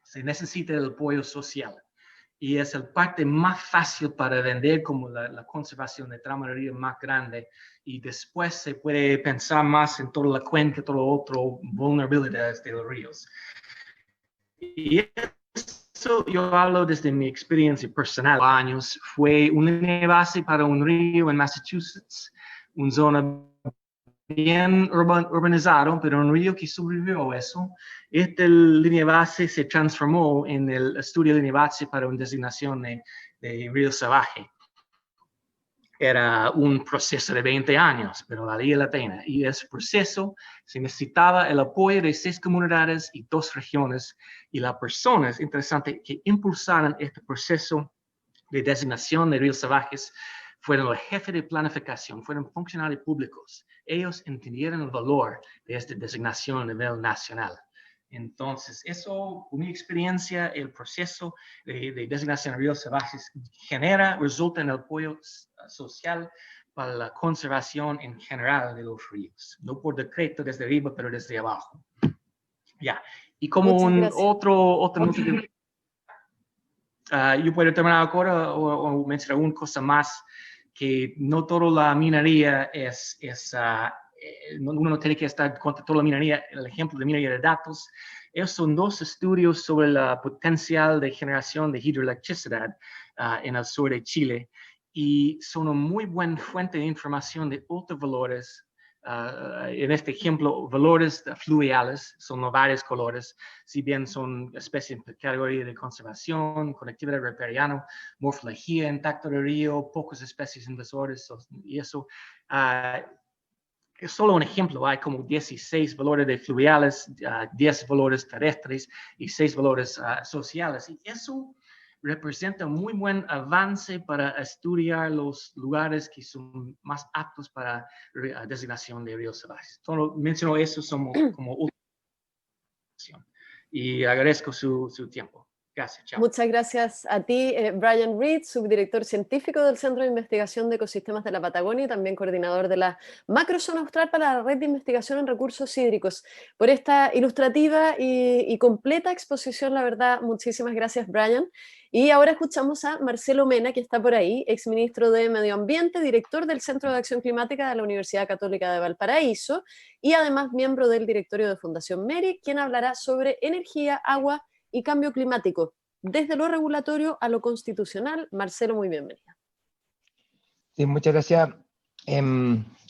se necesita el apoyo social. Y es la parte más fácil para vender como la conservación de tramo de río más grande, y después se puede pensar más en toda la cuenca, todo lo otro, vulnerabilidades de los ríos. Y eso yo hablo desde mi experiencia personal. Años fue una línea base para un río en Massachusetts, una zona bien urbanizado, pero un río que sobrevivió a eso. Esta línea base se transformó en el estudio de línea base para una designación de río salvaje. Era un proceso de 20 años, pero valía la pena. Y ese proceso se necesitaba el apoyo de 6 comunidades y 2 regiones, y las personas, interesante, que impulsaron este proceso de designación de ríos salvajes fueron los jefes de planificación, fueron funcionarios públicos. Ellos entendieron el valor de esta designación a nivel nacional. Entonces, eso, con mi experiencia, el proceso de designación de ríos salvajes resulta en el apoyo social para la conservación en general de los ríos. No por decreto desde arriba, pero desde abajo. Ya. Y como otro yo puedo terminar ahora o mencionar una cosa más, que no toda la minería uno no tiene que estar contra toda la minería. El ejemplo de minería de datos, esos son 2 estudios sobre el potencial de generación de hidroelectricidad en el sur de Chile, y son una muy buena fuente de información de otros valores. En este ejemplo, valores fluviales, son los varios colores, si bien son especies en categoría de conservación, conectividad ripariana, morfología intacta del río, pocas especies invasoras, y eso es solo un ejemplo. Hay como 16 valores de fluviales, 10 valores terrestres y 6 valores sociales, y eso representa un muy buen avance para estudiar los lugares que son más aptos para designación de ríos salvajes. Solo menciono eso como última. Y agradezco su tiempo. Gracias, chao. Muchas gracias a ti, Brian Reed, subdirector científico del Centro de Investigación de Ecosistemas de la Patagonia y también coordinador de la Macrozona Austral para la Red de Investigación en Recursos Hídricos, por esta ilustrativa y completa exposición. La verdad, muchísimas gracias, Brian. Y ahora escuchamos a Marcelo Mena, que está por ahí, exministro de Medio Ambiente, director del Centro de Acción Climática de la Universidad Católica de Valparaíso y además miembro del directorio de Fundación MERI, quien hablará sobre energía, agua y cambio climático, desde lo regulatorio a lo constitucional. Marcelo, muy bienvenido. Sí, muchas gracias.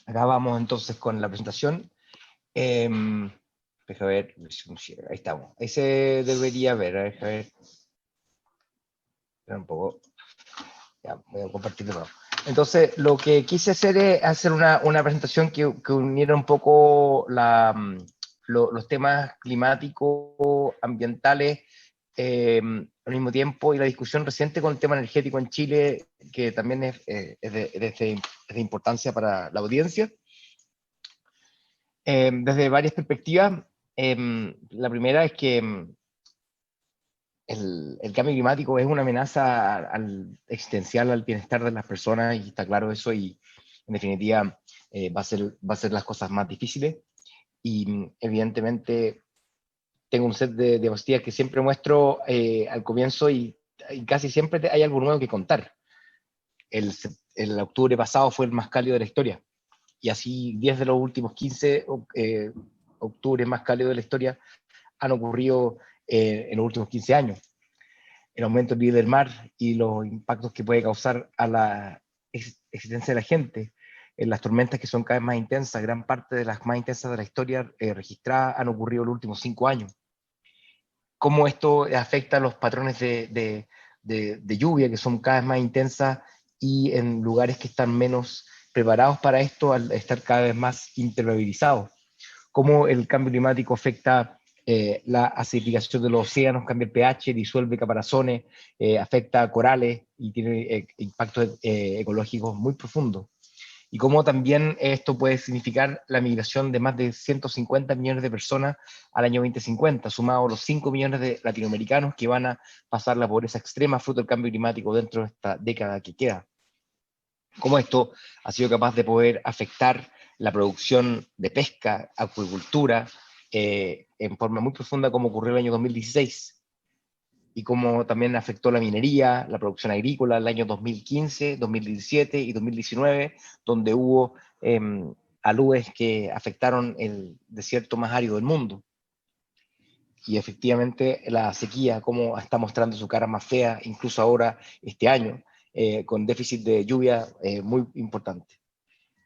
Acá vamos entonces con la presentación. Deja ver, ahí estamos. Ahí se debería ver, deja ver. Espera un poco. Ya, voy a compartir de nuevo. Entonces, lo que quise hacer es hacer una presentación que uniera un poco los temas climáticos, ambientales, al mismo tiempo, y la discusión reciente con el tema energético en Chile, que también es de importancia para la audiencia, desde varias perspectivas. La primera es que el cambio climático es una amenaza existencial al bienestar de las personas, y está claro eso, y en definitiva va a ser las cosas más difíciles. Y evidentemente tengo un set de diapositivas que siempre muestro al comienzo, y casi siempre hay algo nuevo que contar. El octubre pasado fue el más cálido de la historia, y así 10 de los últimos 15 octubres más cálidos de la historia han ocurrido en los últimos 15 años. El aumento del nivel del mar y los impactos que puede causar a la existencia de la gente, las tormentas que son cada vez más intensas, gran parte de las más intensas de la historia registrada han ocurrido en los últimos 5 años. Cómo esto afecta a los patrones de lluvia, que son cada vez más intensas, y en lugares que están menos preparados para esto, al estar cada vez más impermeabilizados. Cómo el cambio climático afecta la acidificación de los océanos, cambia el pH, disuelve caparazones, afecta corales y tiene impactos ecológicos muy profundos. Y cómo también esto puede significar la migración de más de 150 millones de personas al año 2050, sumados los 5 millones de latinoamericanos que van a pasar la pobreza extrema fruto del cambio climático dentro de esta década que queda. Cómo esto ha sido capaz de poder afectar la producción de pesca, acuicultura, en forma muy profunda, como ocurrió en el año 2016, y cómo también afectó la minería, la producción agrícola en el año 2015, 2017 y 2019, donde hubo aludes que afectaron el desierto más árido del mundo. Y efectivamente la sequía, como está mostrando su cara más fea, incluso ahora, este año, con déficit de lluvia muy importante.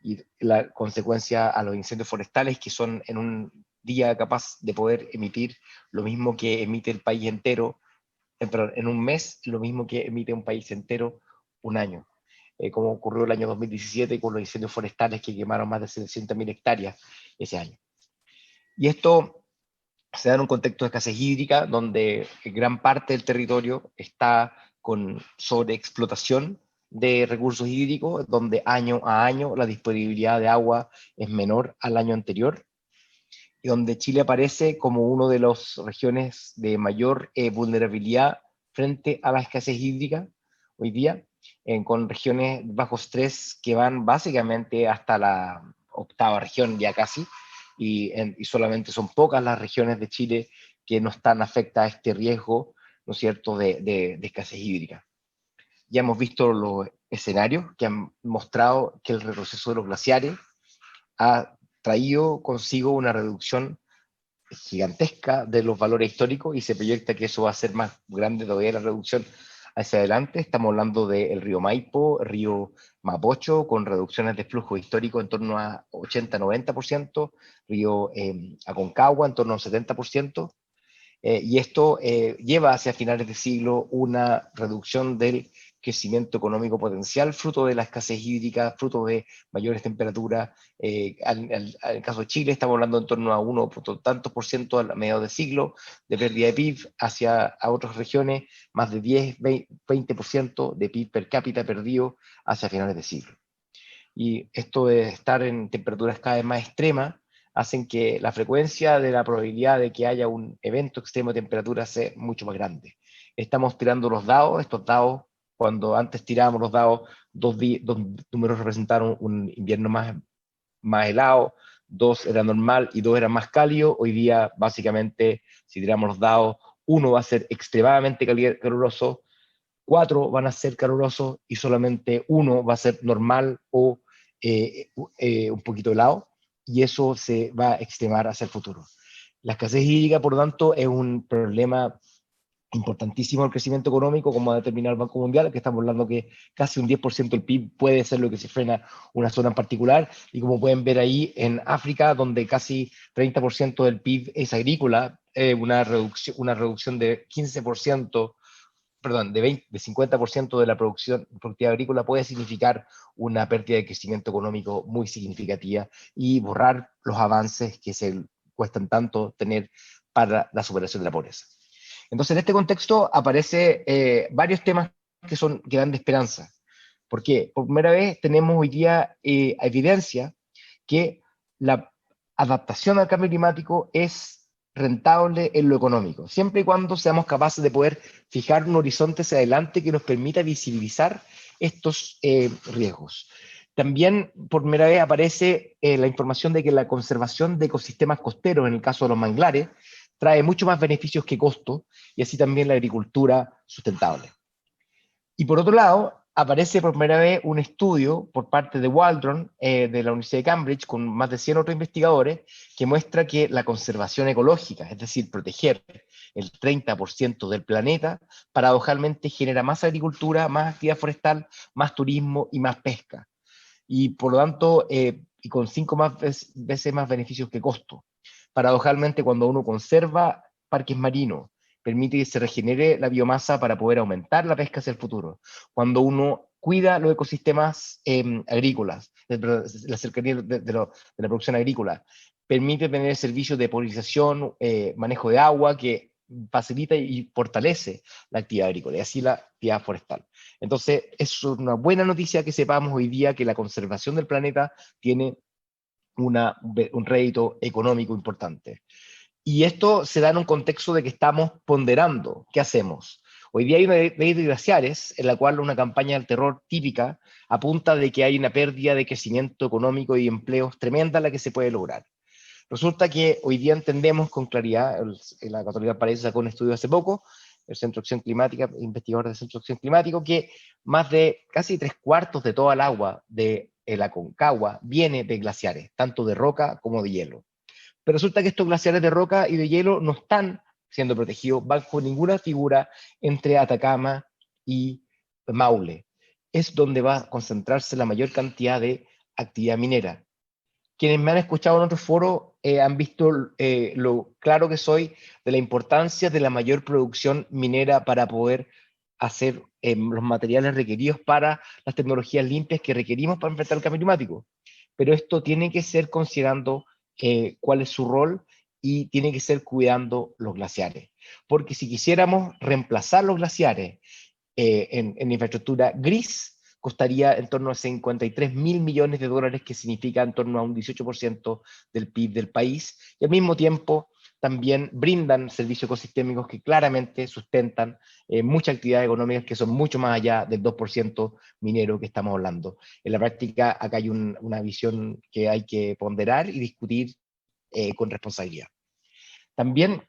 Y la consecuencia a los incendios forestales, que son en un día capaz de poder emitir lo mismo que emite el país entero, perdón, en un mes lo mismo que emite un país entero un año, como ocurrió el año 2017 con los incendios forestales que quemaron más de 700.000 hectáreas ese año. Y esto se da en un contexto de escasez hídrica, donde gran parte del territorio está con sobreexplotación de recursos hídricos, donde año a año la disponibilidad de agua es menor al año anterior, y donde Chile aparece como una de las regiones de mayor vulnerabilidad frente a la escasez hídrica hoy día, con regiones bajo estrés que van básicamente hasta la 8ª región ya casi, y solamente son pocas las regiones de Chile que no están afectadas a este riesgo, ¿no es cierto?, de escasez hídrica. Ya hemos visto los escenarios que han mostrado que el retroceso de los glaciares ha traído consigo una reducción gigantesca de los valores históricos, y se proyecta que eso va a ser más grande todavía la reducción hacia adelante. Estamos hablando del río Maipo, río Mapocho, con reducciones de flujo histórico en torno a 80-90%, río Aconcagua en torno a un 70%, y esto lleva hacia finales de siglo una reducción del crecimiento económico potencial, fruto de la escasez hídrica, fruto de mayores temperaturas. En el caso de Chile estamos hablando en torno a 1 tantos por ciento a mediados de siglo de pérdida de PIB, hacia a otras regiones más de 10-20% de PIB per cápita perdido hacia finales de siglo. Y esto de estar en temperaturas cada vez más extremas hacen que la frecuencia de la probabilidad de que haya un evento extremo de temperatura sea mucho más grande. Estamos tirando los dados, estos dados, cuando antes tirábamos los dados, dos números representaron un invierno más helado, 2 era normal y 2 era más cálido. Hoy día, básicamente, si tiramos los dados, 1 va a ser extremadamente caluroso, 4 van a ser calurosos y solamente 1 va a ser normal o un poquito helado, y eso se va a extremar hacia el futuro. La escasez hídrica, por lo tanto, es un problema importantísimo del crecimiento económico, como ha determinado el Banco Mundial, que estamos hablando que casi un 10% del PIB puede ser lo que se frena una zona en particular, y como pueden ver ahí en África, donde casi 30% del PIB es agrícola, una reducción de 15%, perdón, de 50% de la producción productiva agrícola puede significar una pérdida de crecimiento económico muy significativa y borrar los avances que se cuestan tanto tener para la superación de la pobreza. Entonces, en este contexto aparecen varios temas que dan de esperanza. ¿Por qué? Por primera vez tenemos hoy día evidencia que la adaptación al cambio climático es rentable en lo económico, siempre y cuando seamos capaces de poder fijar un horizonte hacia adelante que nos permita visibilizar estos riesgos. También por primera vez aparece la información de que la conservación de ecosistemas costeros, en el caso de los manglares, trae mucho más beneficios que costos, y así también la agricultura sustentable. Y por otro lado, aparece por primera vez un estudio por parte de Waldron, de la Universidad de Cambridge, con más de 100 otros investigadores, que muestra que la conservación ecológica, es decir, proteger el 30% del planeta, paradojalmente genera más agricultura, más actividad forestal, más turismo y más pesca. y por lo tanto, y con 5 veces más beneficios que costo. Paradojalmente, cuando uno conserva parques marinos, permite que se regenere la biomasa para poder aumentar la pesca hacia el futuro. Cuando uno cuida los ecosistemas agrícolas, la cercanía de la producción agrícola, permite tener servicios de polinización, manejo de agua, que facilita y fortalece la actividad agrícola y así la actividad forestal. Entonces, es una buena noticia que sepamos hoy día que la conservación del planeta tiene un rédito económico importante. Y esto se da en un contexto de que estamos ponderando qué hacemos. Hoy día hay una ley de glaciares en la cual una campaña del terror típica apunta de que hay una pérdida de crecimiento económico y empleos tremenda la que se puede lograr. Resulta que hoy día entendemos con claridad, la Católica Paraíso sacó un estudio hace poco, el Centro de Acción Climática, investigador del Centro de Acción Climático, que más de casi 3/4 de toda el agua de la Aconcagua viene de glaciares, tanto de roca como de hielo. Pero resulta que estos glaciares de roca y de hielo no están siendo protegidos bajo ninguna figura entre Atacama y Maule. Es donde va a concentrarse la mayor cantidad de actividad minera. Quienes me han escuchado en otros foros han visto lo claro que soy de la importancia de la mayor producción minera para poder hacer los materiales requeridos para las tecnologías limpias que requerimos para enfrentar el cambio climático. Pero esto tiene que ser considerando cuál es su rol y tiene que ser cuidando los glaciares. Porque si quisiéramos reemplazar los glaciares en infraestructura gris, costaría en torno a 53.000 millones de dólares, que significa en torno a un 18% del PIB del país, y al mismo tiempo también brindan servicios ecosistémicos que claramente sustentan muchas actividades económicas que son mucho más allá del 2% minero que estamos hablando. En la práctica, acá hay una visión que hay que ponderar y discutir con responsabilidad. También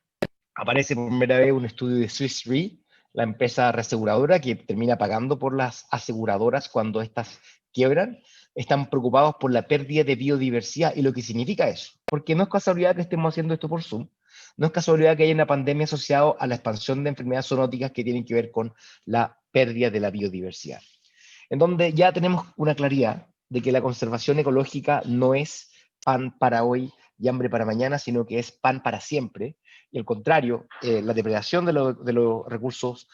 aparece por primera vez un estudio de Swiss Re, la empresa reaseguradora que termina pagando por las aseguradoras cuando estas quiebran. Están preocupados por la pérdida de biodiversidad y lo que significa eso. Porque no es casualidad que estemos haciendo esto por Zoom, no es casualidad que haya una pandemia asociada a la expansión de enfermedades zoonóticas que tienen que ver con la pérdida de la biodiversidad. En donde ya tenemos una claridad de que la conservación ecológica no es pan para hoy y hambre para mañana, sino que es pan para siempre. Y al contrario, la depredación de los recursos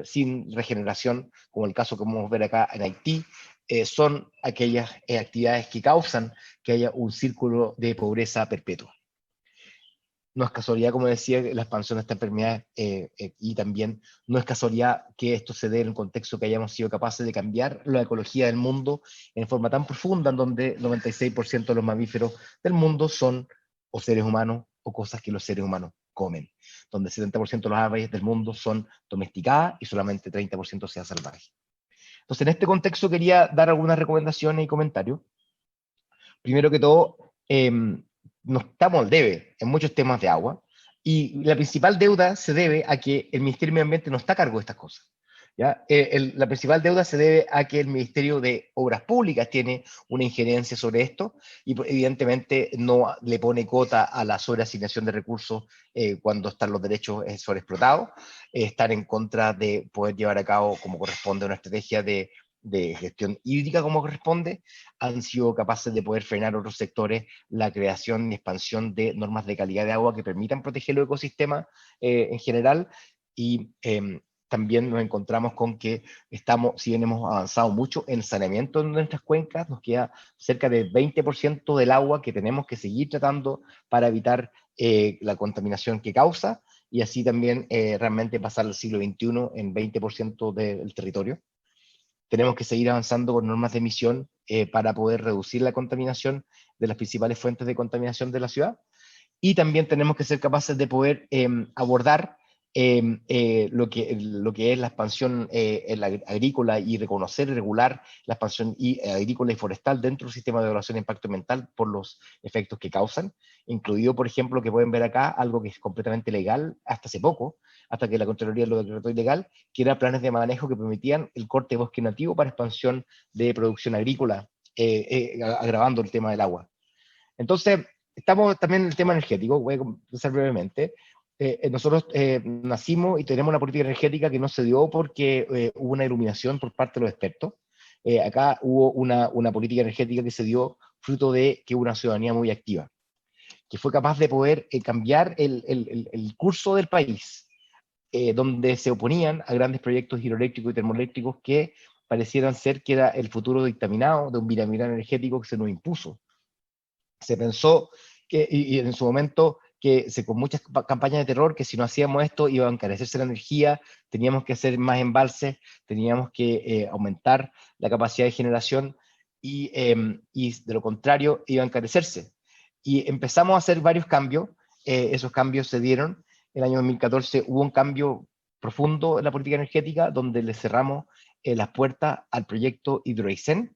sin regeneración, como el caso que vamos a ver acá en Haití, son aquellas actividades que causan que haya un círculo de pobreza perpetua. No es casualidad, como decía, la expansión de esta enfermedad y también no es casualidad que esto se dé en un contexto que hayamos sido capaces de cambiar la ecología del mundo en forma tan profunda, en donde el 96% de los mamíferos del mundo son o seres humanos o cosas que los seres humanos comen, donde el 70% de las aves del mundo son domesticadas y solamente 30% sea salvaje. Entonces, en este contexto quería dar algunas recomendaciones y comentarios. Primero que todo, nos estamos al debe en muchos temas de agua, y la principal deuda se debe a que el Ministerio de Medio Ambiente no está a cargo de estas cosas. ¿Ya? La principal deuda se debe a que el Ministerio de Obras Públicas tiene una injerencia sobre esto y evidentemente no le pone cota a la sobreasignación de recursos cuando están los derechos sobreexplotados, están en contra de poder llevar a cabo como corresponde una estrategia de gestión hídrica como corresponde, han sido capaces de poder frenar otros sectores la creación y expansión de normas de calidad de agua que permitan proteger los ecosistemas en general, y también nos encontramos con que si bien hemos avanzado mucho en saneamiento en nuestras cuencas, nos queda cerca del 20% del agua que tenemos que seguir tratando para evitar la contaminación que causa, y así también realmente pasar al siglo XXI en 20% del territorio. Tenemos que seguir avanzando con normas de emisión para poder reducir la contaminación de las principales fuentes de contaminación de la ciudad. Y también tenemos que ser capaces de poder abordar lo que es la expansión agrícola, y reconocer y regular la expansión agrícola y forestal dentro del sistema de evaluación de impacto ambiental por los efectos que causan, incluido, por ejemplo, que pueden ver acá, algo que es completamente legal hasta hace poco, hasta que la Contraloría lo decretó ilegal, que eran planes de manejo que permitían el corte de bosque nativo para expansión de producción agrícola, agravando el tema del agua. Entonces, estamos también en el tema energético, voy a empezar brevemente. Nosotros nacimos y tenemos una política energética que no se dio porque hubo una iluminación por parte de los expertos, acá hubo una política energética que se dio fruto de que hubo una ciudadanía muy activa, que fue capaz de poder cambiar el curso del país, donde se oponían a grandes proyectos hidroeléctricos y termoeléctricos que parecieran ser que era el futuro dictaminado de un binomial energético que se nos impuso. Se pensó que, y en su momento, con muchas campañas de terror, que si no hacíamos esto iba a encarecerse la energía, teníamos que hacer más embalses, teníamos que aumentar la capacidad de generación, y de lo contrario iba a encarecerse. Y empezamos a hacer varios cambios, esos cambios se dieron. El año 2014 hubo un cambio profundo en la política energética, donde le cerramos las puertas al proyecto Hidroaicén.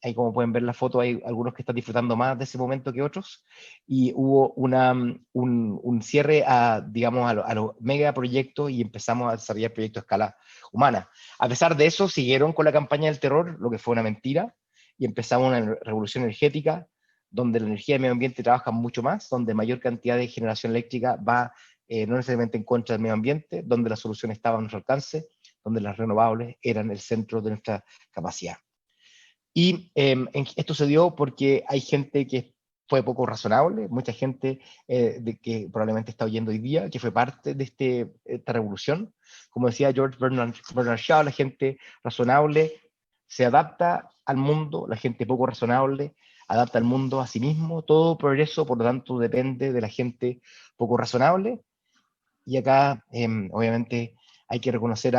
Ahí, como pueden ver la foto, hay algunos que están disfrutando más de ese momento que otros, y hubo un cierre digamos, a los megaproyectos, y empezamos a desarrollar proyectos a escala humana. A pesar de eso, siguieron con la campaña del terror, lo que fue una mentira, y empezamos una revolución energética, donde la energía y el medio ambiente trabajan mucho más, donde mayor cantidad de generación eléctrica va no necesariamente en contra del medio ambiente, donde la solución estaba a nuestro alcance, donde las renovables eran el centro de nuestra capacidad. Y esto se dio porque hay gente que fue poco razonable, mucha gente que probablemente está oyendo hoy día, que fue parte de esta revolución. Como decía George Bernard Shaw, la gente razonable se adapta al mundo, la gente poco razonable adapta al mundo a sí mismo. Todo progreso, por lo tanto, depende de la gente poco razonable. Y acá, obviamente, hay que reconocer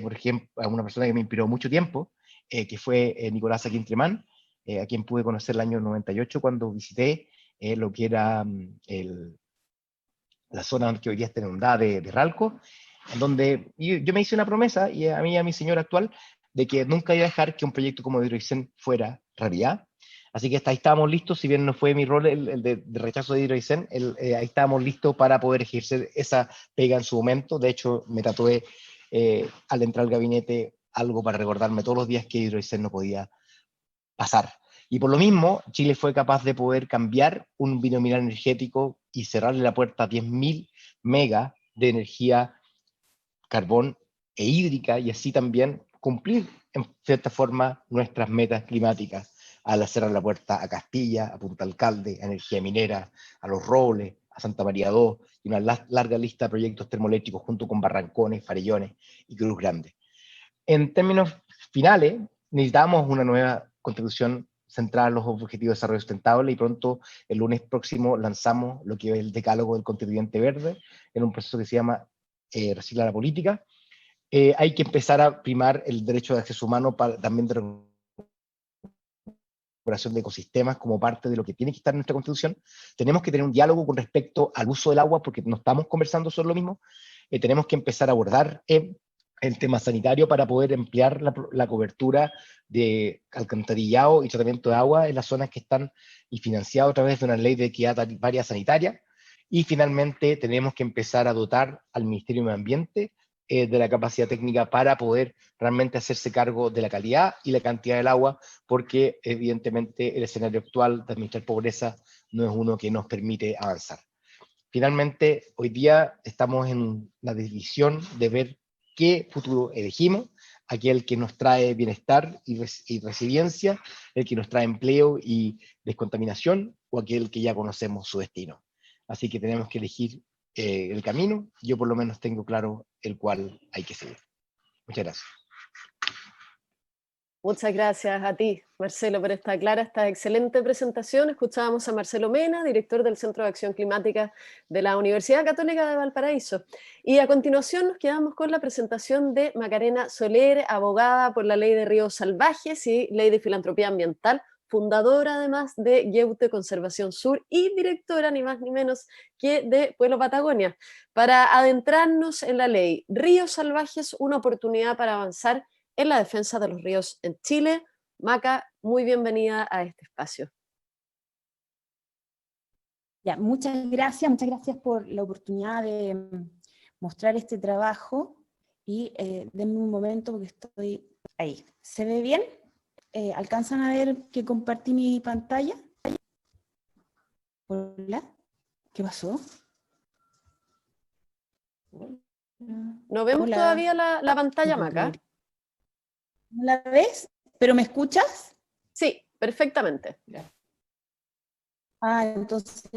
por ejemplo, a una persona que me inspiró mucho tiempo, que fue Nicolás Aquintremán, a quien pude conocer el año 98 cuando visité lo que era la zona que hoy día está inundada de Ralco, en donde yo me hice una promesa, y a mí y a mi señora actual, de que nunca iba a dejar que un proyecto como Hidroaicén fuera realidad. Así que ahí estábamos listos, si bien no fue mi rol el de rechazo de Hidroaicén, ahí estábamos listos para poder ejercer esa pega en su momento. De hecho, me tatué al entrar al gabinete algo para recordarme todos los días que Hidroaicén no podía pasar. Y por lo mismo, Chile fue capaz de poder cambiar un binomial energético y cerrarle la puerta a 10.000 megas de energía, carbón e hídrica, y así también cumplir en cierta forma nuestras metas climáticas, al cerrar la puerta a Castilla, a Punta Alcalde, a energía minera, a Los Robles, a Santa María II, y una larga lista de proyectos termoeléctricos junto con Barrancones, Farellones y Cruz Grande. En términos finales, necesitamos una nueva constitución centrada en los objetivos de desarrollo sustentable, y pronto, el lunes próximo, lanzamos lo que es el decálogo del constituyente verde, en un proceso que se llama Recicla la Política. Hay que empezar a primar el derecho de acceso humano, también de recuperación de ecosistemas, como parte de lo que tiene que estar en nuestra Constitución. Tenemos que tener un diálogo con respecto al uso del agua, porque no estamos conversando sobre lo mismo. Tenemos que empezar a abordar el tema sanitario para poder ampliar la cobertura de alcantarillado y tratamiento de agua en las zonas que están y financiado a través de una ley de equidad tarifaria sanitaria. Y finalmente tenemos que empezar a dotar al Ministerio de Medio Ambiente de la capacidad técnica para poder realmente hacerse cargo de la calidad y la cantidad del agua, porque evidentemente el escenario actual de administrar pobreza no es uno que nos permite avanzar. Finalmente, hoy día estamos en la decisión de ver qué futuro elegimos: aquel que nos trae bienestar y resiliencia, el que nos trae empleo y descontaminación, o aquel que ya conocemos su destino. Así que tenemos que elegir el camino. Yo por lo menos tengo claro el cual hay que seguir. Muchas gracias. Muchas gracias a ti, Marcelo, por esta excelente presentación. Escuchábamos a Marcelo Mena, director del Centro de Acción Climática de la Universidad Católica de Valparaíso. Y a continuación nos quedamos con la presentación de Macarena Soler, abogada por la Ley de Ríos Salvajes y Ley de Filantropía Ambiental, fundadora además de Yeute Conservación Sur y directora ni más ni menos que de Pueblo Patagonia. Para adentrarnos en la ley Ríos Salvajes, una oportunidad para avanzar en la defensa de los ríos en Chile. Maca, muy bienvenida a este espacio. Ya, muchas gracias por la oportunidad de mostrar este trabajo, y denme un momento porque estoy ahí. ¿Se ve bien? ¿Alcanzan a ver que compartí mi pantalla? Hola, ¿qué pasó? ¿No vemos todavía la pantalla, Maca? ¿No la ves? ¿Pero me escuchas? Sí, perfectamente. Ah, entonces...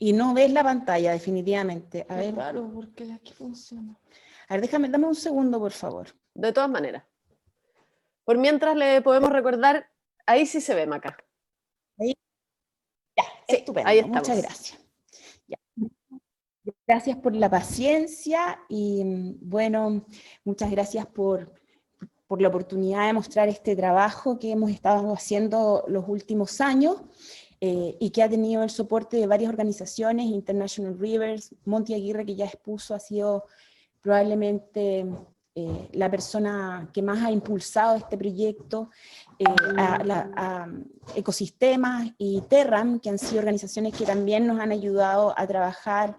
Y no ves la pantalla, definitivamente. A ver, Claro, porque aquí funciona. a ver, dame un segundo, por favor. De todas maneras. Por mientras le podemos recordar, ahí sí se ve, Maca. Ahí. Ya, Sí, estupendo. ahí estamos. Muchas gracias. Ya. Gracias por la paciencia y bueno, muchas gracias por la oportunidad de mostrar este trabajo que hemos estado haciendo los últimos años y que ha tenido el soporte de varias organizaciones, International Rivers, Monty Aguirre, que ya expuso, ha sido probablemente la persona que más ha impulsado este proyecto, a Ecosistemas y Terram, que han sido organizaciones que también nos han ayudado a trabajar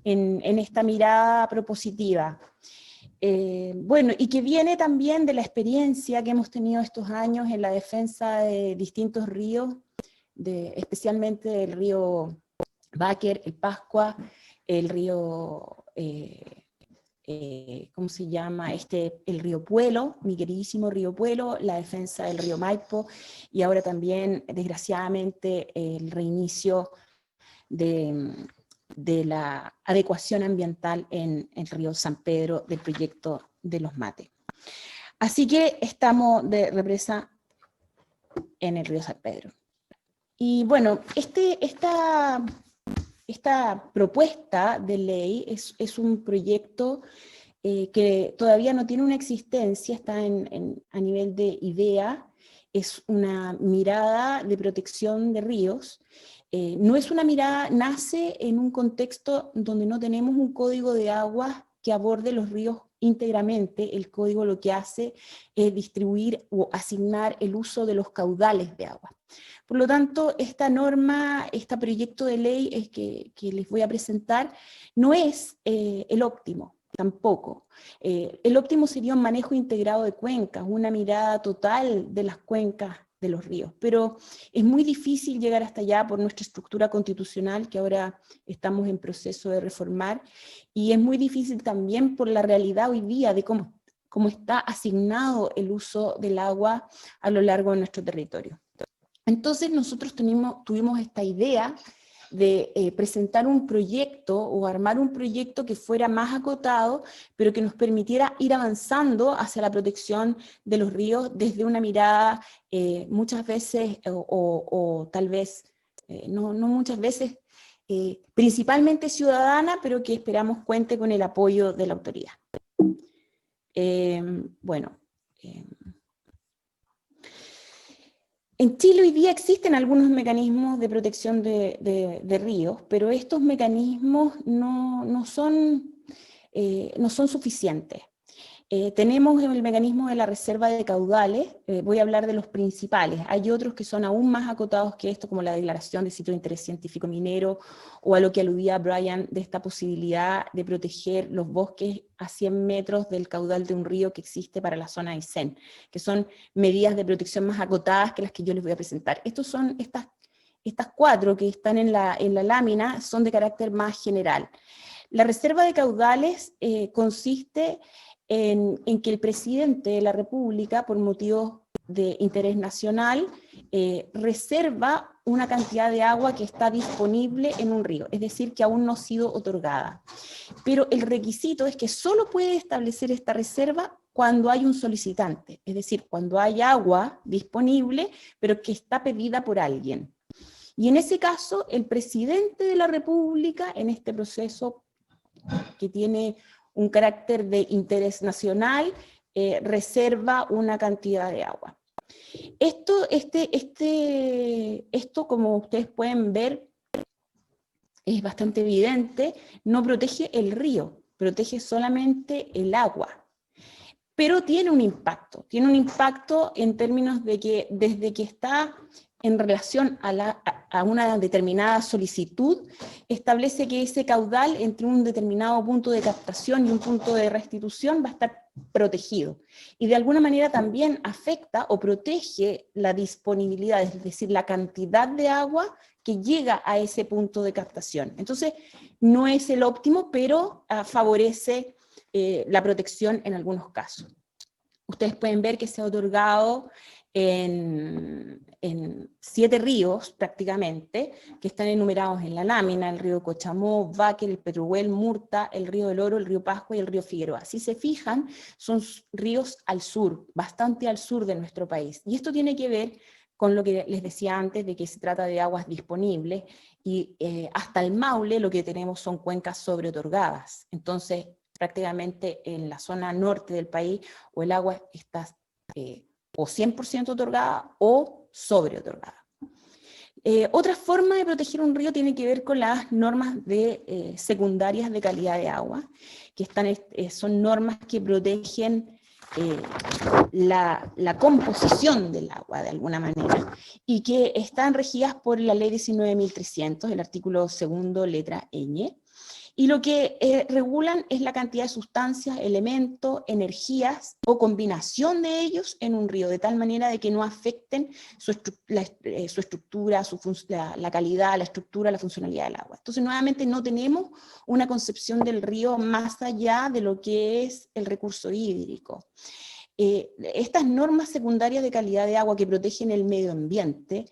en esta mirada propositiva. Bueno, y que viene también de la experiencia que hemos tenido estos años en la defensa de distintos ríos, especialmente el río Báquer, el Pascua, el río, ¿cómo se llama? El río Puelo, mi queridísimo río Puelo, la defensa del río Maipo, y ahora también, desgraciadamente, el reinicio de la adecuación ambiental en el río San Pedro del proyecto de los Mates. Así que estamos de represa en el río San Pedro. Y bueno, esta propuesta de ley es un proyecto que todavía no tiene una existencia, está a nivel de idea, es una mirada de protección de ríos. No es una mirada, nace en un contexto donde no tenemos un código de aguas que aborde los ríos íntegramente. El código lo que hace es distribuir o asignar el uso de los caudales de agua. Por lo tanto, esta norma, este proyecto de ley que les voy a presentar, no es el óptimo, tampoco. El óptimo sería un manejo integrado de cuencas, una mirada total de las cuencas de los ríos, pero es muy difícil llegar hasta allá por nuestra estructura constitucional, que ahora estamos en proceso de reformar, y es muy difícil también por la realidad hoy día de cómo está asignado el uso del agua a lo largo de nuestro territorio. Entonces nosotros tuvimos esta idea de presentar un proyecto o armar un proyecto que fuera más acotado, pero que nos permitiera ir avanzando hacia la protección de los ríos desde una mirada muchas veces, o tal vez, no muchas veces, principalmente ciudadana, pero que esperamos cuente con el apoyo de la autoridad. Bueno. En Chile hoy día existen algunos mecanismos de protección de ríos, pero estos mecanismos no son suficientes. Tenemos el mecanismo de la reserva de caudales, voy a hablar de los principales. Hay otros que son aún más acotados que esto, como la declaración de sitio de interés científico minero, o a lo que aludía Brian de esta posibilidad de proteger los bosques a 100 metros del caudal de un río que existe para la zona de Aysén, que son medidas de protección más acotadas que las que yo les voy a presentar. Estas cuatro que están en la lámina son de carácter más general. La reserva de caudales consiste en que el presidente de la República, por motivos de interés nacional, reserva una cantidad de agua que está disponible en un río, es decir, que aún no ha sido otorgada. Pero el requisito es que solo puede establecer esta reserva cuando hay un solicitante, es decir, cuando hay agua disponible, pero que está pedida por alguien. Y en ese caso, el presidente de la República, en este proceso que tiene un carácter de interés nacional, reserva una cantidad de agua. Esto, como ustedes pueden ver, es bastante evidente, no protege el río, protege solamente el agua. Pero tiene un impacto en términos de que desde que está en relación a una determinada solicitud, establece que ese caudal entre un determinado punto de captación y un punto de restitución va a estar protegido. Y de alguna manera también afecta o protege la disponibilidad, es decir, la cantidad de agua que llega a ese punto de captación. Entonces, no es el óptimo, pero favorece la protección en algunos casos. ustedes pueden ver que se ha otorgado en 7 ríos prácticamente, que están enumerados en la lámina: el río Cochamó, Váquer, el Peruel, Murta, el río del Oro, el río Pascua y el río Figueroa. Si se fijan, son ríos al sur, bastante al sur de nuestro país. Y esto tiene que ver con lo que les decía antes, de que se trata de aguas disponibles, y hasta el Maule lo que tenemos son cuencas sobreotorgadas. Entonces, prácticamente en la zona norte del país, o el agua está o 100% otorgada o sobreotorgada. Otra forma de proteger un río tiene que ver con las normas secundarias de calidad de agua, que son normas que protegen la composición del agua de alguna manera, y que están regidas por la ley 19.300, el artículo 2, letra ñ, y lo que regulan es la cantidad de sustancias, elementos, energías o combinación de ellos en un río, de tal manera de que no afecten su estructura, la calidad, la estructura, la funcionalidad del agua. Entonces, nuevamente, no tenemos una concepción del río más allá de lo que es el recurso hídrico. Estas normas secundarias de calidad de agua que protegen el medio ambiente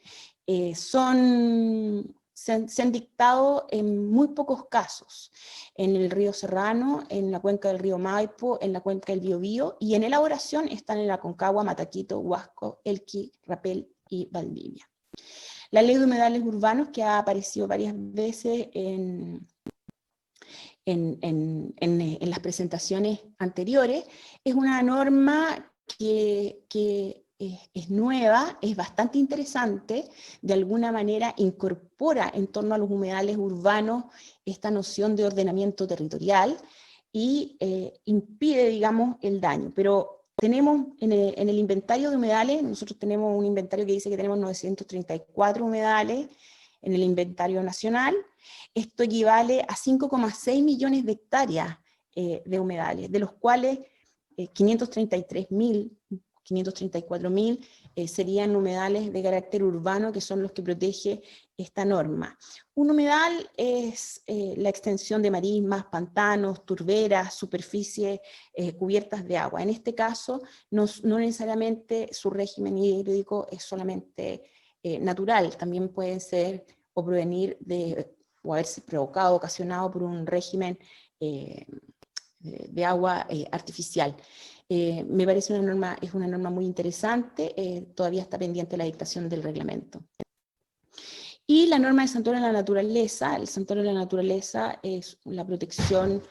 se han dictado en muy pocos casos, en el río Serrano, en la cuenca del río Maipo, en la cuenca del Biobío, y en elaboración están en la Aconcagua, Mataquito, Huasco, Elqui, Rapel y Valdivia. La ley de humedales urbanos, que ha aparecido varias veces en las presentaciones anteriores, es una norma que es nueva, es bastante interesante, de alguna manera incorpora en torno a los humedales urbanos esta noción de ordenamiento territorial y impide, digamos, el daño. Pero tenemos en el inventario de humedales, nosotros tenemos un inventario que dice que tenemos 934 humedales en el inventario nacional. Esto equivale a 5,6 millones de hectáreas de humedales, de los cuales 534.000 serían humedales de carácter urbano, que son los que protege esta norma. Un humedal es la extensión de marismas, pantanos, turberas, superficies cubiertas de agua. En este caso, no necesariamente su régimen hídrico es solamente natural, también pueden ser o provenir o haberse provocado, ocasionado por un régimen de agua artificial. Me parece es una norma muy interesante, todavía está pendiente la dictación del reglamento. Y la norma de santuario de la naturaleza. El santuario de la naturaleza es la protección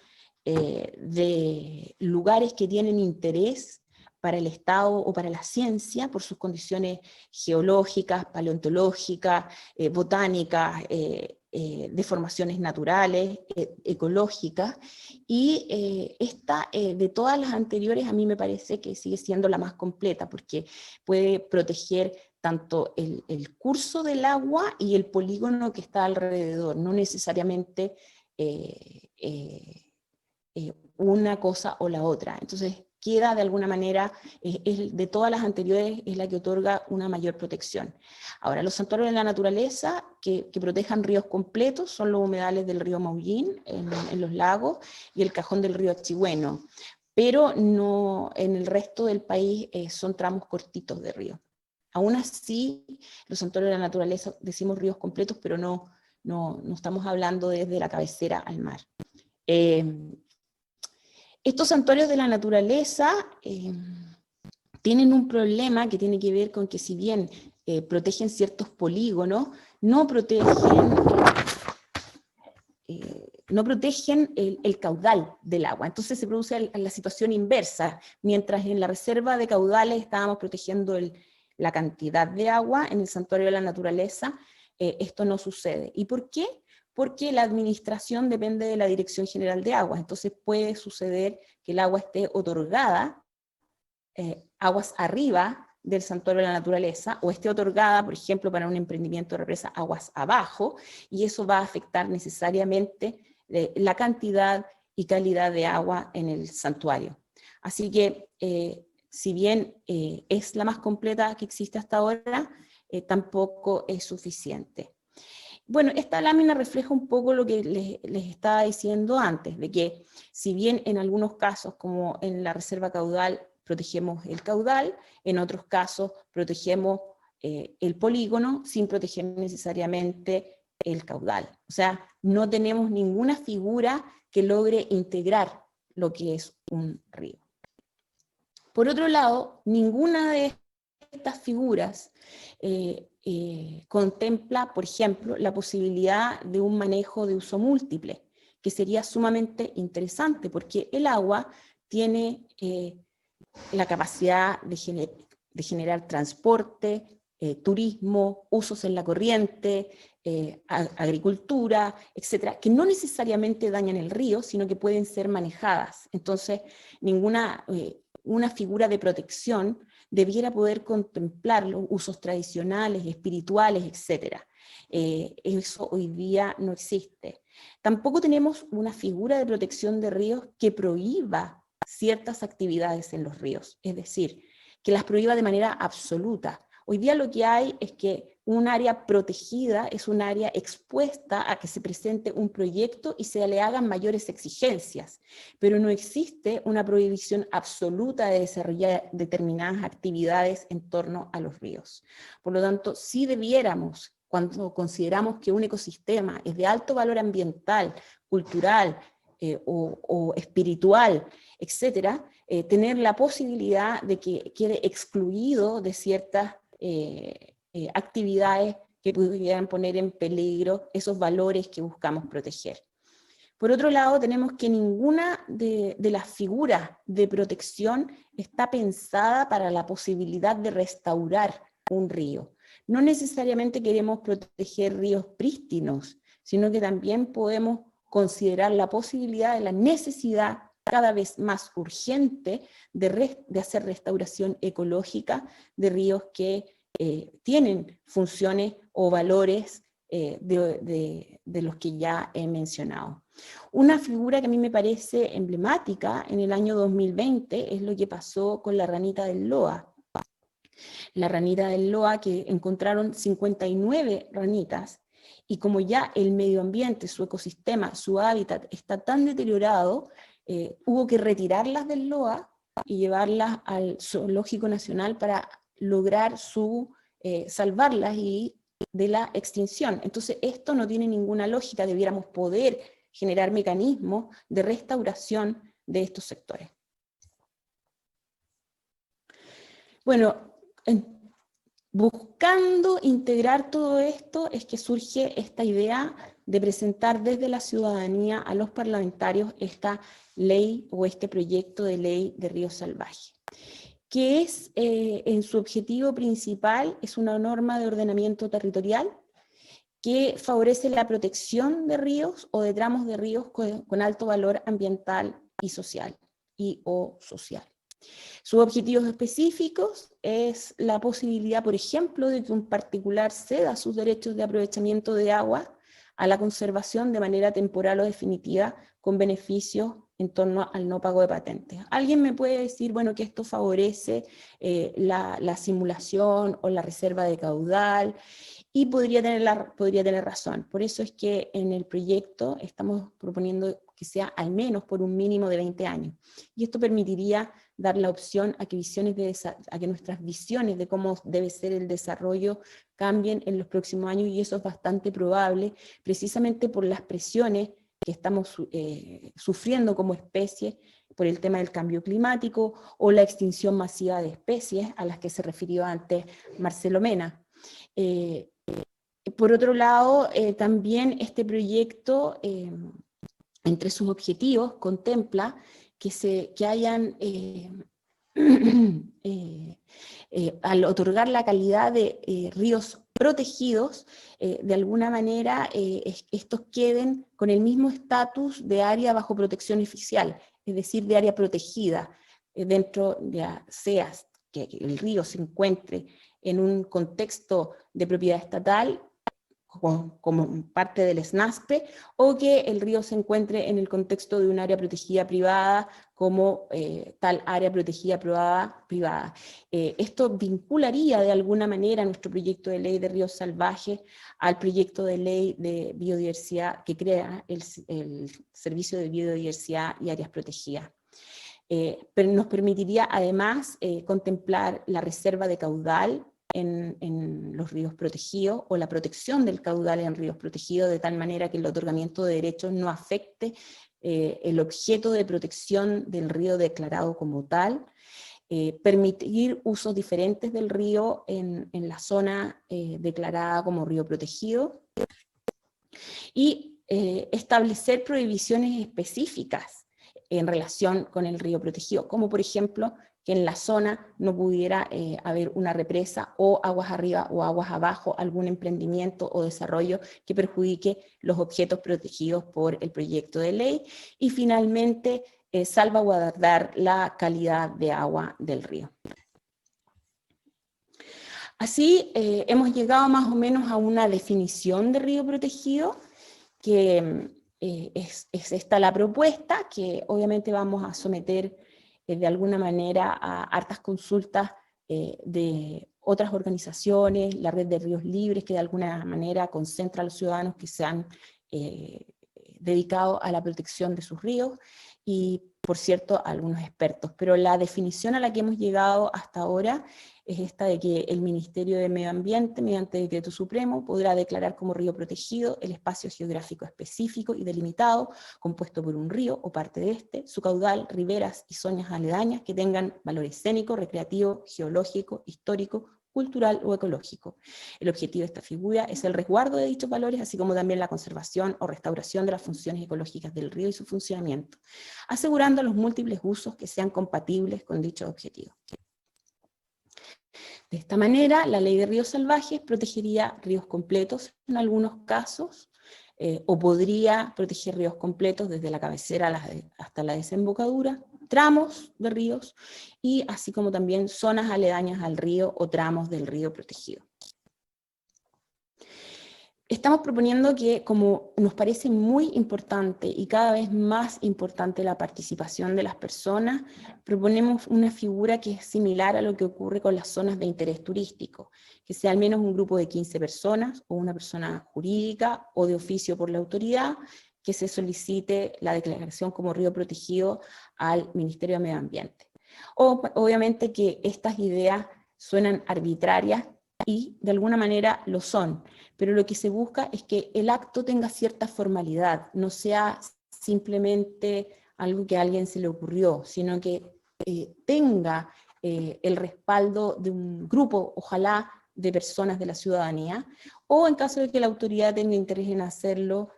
de lugares que tienen interés para el Estado o para la ciencia, por sus condiciones geológicas, paleontológicas, botánicas, de formaciones naturales, ecológicas, y esta, de todas las anteriores, a mí me parece que sigue siendo la más completa, porque puede proteger tanto el curso del agua y el polígono que está alrededor, no necesariamente una cosa o la otra. Entonces, queda de alguna manera, de todas las anteriores, es la que otorga una mayor protección. Ahora, los santuarios de la naturaleza que protejan ríos completos son los humedales del río Maullín, en los lagos, y el cajón del río Achigüeno, pero no, en el resto del país son tramos cortitos de río. Aún así, los santuarios de la naturaleza, decimos ríos completos, pero no estamos hablando desde la cabecera al mar. Estos santuarios de la naturaleza tienen un problema que tiene que ver con que, si bien protegen ciertos polígonos, no protegen el caudal del agua. Entonces se produce la situación inversa. Mientras en la reserva de caudales estábamos protegiendo la cantidad de agua, en el santuario de la naturaleza esto no sucede. ¿Y por qué? Porque la administración depende de la Dirección General de Aguas. Entonces puede suceder que el agua esté otorgada aguas arriba del santuario de la naturaleza, o esté otorgada, por ejemplo, para un emprendimiento de represa, aguas abajo, y eso va a afectar necesariamente la cantidad y calidad de agua en el santuario. Así que, si bien es la más completa que existe hasta ahora, tampoco es suficiente. Bueno, esta lámina refleja un poco lo que les estaba diciendo antes, de que si bien en algunos casos, como en la reserva caudal, protegemos el caudal, en otros casos protegemos el polígono sin proteger necesariamente el caudal. O sea, no tenemos ninguna figura que logre integrar lo que es un río. Por otro lado, ninguna de estas figuras contempla, por ejemplo, la posibilidad de un manejo de uso múltiple, que sería sumamente interesante, porque el agua tiene la capacidad de generar transporte, turismo, usos en la corriente, agricultura, etcétera, que no necesariamente dañan el río, sino que pueden ser manejadas. Entonces, una figura de protección debiera poder contemplar los usos tradicionales, espirituales, etcétera. Eso hoy día no existe. Tampoco tenemos una figura de protección de ríos que prohíba ciertas actividades en los ríos, es decir, que las prohíba de manera absoluta. Hoy día lo que hay es que un área protegida es un área expuesta a que se presente un proyecto y se le hagan mayores exigencias, pero no existe una prohibición absoluta de desarrollar determinadas actividades en torno a los ríos. Por lo tanto, sí debiéramos, cuando consideramos que un ecosistema es de alto valor ambiental, cultural o espiritual, etcétera, tener la posibilidad de que quede excluido de ciertas actividades que pudieran poner en peligro esos valores que buscamos proteger. Por otro lado, tenemos que ninguna de las figuras de protección está pensada para la posibilidad de restaurar un río. No necesariamente queremos proteger ríos prístinos, sino que también podemos considerar la posibilidad de la necesidad cada vez más urgente de hacer restauración ecológica de ríos que tienen funciones o valores de los que ya he mencionado. Una figura que a mí me parece emblemática en el año 2020 es lo que pasó con la ranita del Loa. La ranita del Loa, que encontraron 59 ranitas, y como ya el medio ambiente, su ecosistema, su hábitat está tan deteriorado, hubo que retirarlas del Loa y llevarlas al Zoológico Nacional para lograr salvarlas de la extinción. Entonces esto no tiene ninguna lógica, debiéramos poder generar mecanismos de restauración de estos sectores. Bueno, buscando integrar todo esto es que surge esta idea de presentar desde la ciudadanía a los parlamentarios esta ley o este proyecto de ley de ríos salvajes, que es, en su objetivo principal, es una norma de ordenamiento territorial que favorece la protección de ríos o de tramos de ríos con alto valor ambiental y social, o social. Sus objetivos específicos es la posibilidad, por ejemplo, de que un particular ceda sus derechos de aprovechamiento de agua a la conservación de manera temporal o definitiva con beneficios en torno al no pago de patentes. Alguien me puede decir, bueno, que esto favorece la simulación o la reserva de caudal, y podría tener razón. Por eso es que en el proyecto estamos proponiendo que sea al menos por un mínimo de 20 años. Y esto permitiría dar la opción a que nuestras visiones de cómo debe ser el desarrollo cambien en los próximos años, y eso es bastante probable, precisamente por las presiones que estamos sufriendo como especie por el tema del cambio climático o la extinción masiva de especies a las que se refirió antes Marcelo Mena. Por otro lado, también este proyecto, entre sus objetivos, contempla que hayan, al otorgar la calidad de ríos protegidos, de alguna manera estos queden con el mismo estatus de área bajo protección oficial, es decir, de área protegida, dentro de SEAS, que el río se encuentre en un contexto de propiedad estatal, como parte del SNASPE, o que el río se encuentre en el contexto de un área protegida privada, como tal área protegida privada. Esto vincularía de alguna manera nuestro proyecto de ley de ríos salvajes al proyecto de ley de biodiversidad que crea el Servicio de Biodiversidad y Áreas Protegidas. pero nos permitiría además contemplar la reserva de caudal en los ríos protegidos, o la protección del caudal en ríos protegidos, de tal manera que el otorgamiento de derechos no afecte el objeto de protección del río declarado como tal, permitir usos diferentes del río en la zona declarada como río protegido, y establecer prohibiciones específicas en relación con el río protegido, como por ejemplo que en la zona no pudiera haber una represa, o aguas arriba o aguas abajo, algún emprendimiento o desarrollo que perjudique los objetos protegidos por el proyecto de ley, y finalmente salvaguardar la calidad de agua del río. Así hemos llegado más o menos a una definición de río protegido, que es esta la propuesta, que obviamente vamos a someter de alguna manera a hartas consultas de otras organizaciones, la Red de Ríos Libres, que de alguna manera concentra a los ciudadanos que se han dedicado a la protección de sus ríos, y por cierto a algunos expertos. Pero la definición a la que hemos llegado hasta ahora es esta de que el Ministerio de Medio Ambiente, mediante decreto supremo, podrá declarar como río protegido el espacio geográfico específico y delimitado, compuesto por un río o parte de este, su caudal, riberas y zonas aledañas que tengan valor escénico, recreativo, geológico, histórico, cultural o ecológico. El objetivo de esta figura es el resguardo de dichos valores, así como también la conservación o restauración de las funciones ecológicas del río y su funcionamiento, asegurando los múltiples usos que sean compatibles con dichos objetivos. De esta manera, la ley de ríos salvajes protegería ríos completos en algunos casos, o podría proteger ríos completos desde la cabecera hasta la desembocadura, tramos de ríos, y así como también zonas aledañas al río o tramos del río protegido. Estamos proponiendo que, como nos parece muy importante y cada vez más importante la participación de las personas, proponemos una figura que es similar a lo que ocurre con las zonas de interés turístico, que sea al menos un grupo de 15 personas, o una persona jurídica o de oficio por la autoridad, que se solicite la declaración como río protegido al Ministerio de Medio Ambiente. Obviamente que estas ideas suenan arbitrarias, y de alguna manera lo son, pero lo que se busca es que el acto tenga cierta formalidad, no sea simplemente algo que a alguien se le ocurrió, sino que tenga el respaldo de un grupo, ojalá, de personas de la ciudadanía, o en caso de que la autoridad tenga interés en hacerlo,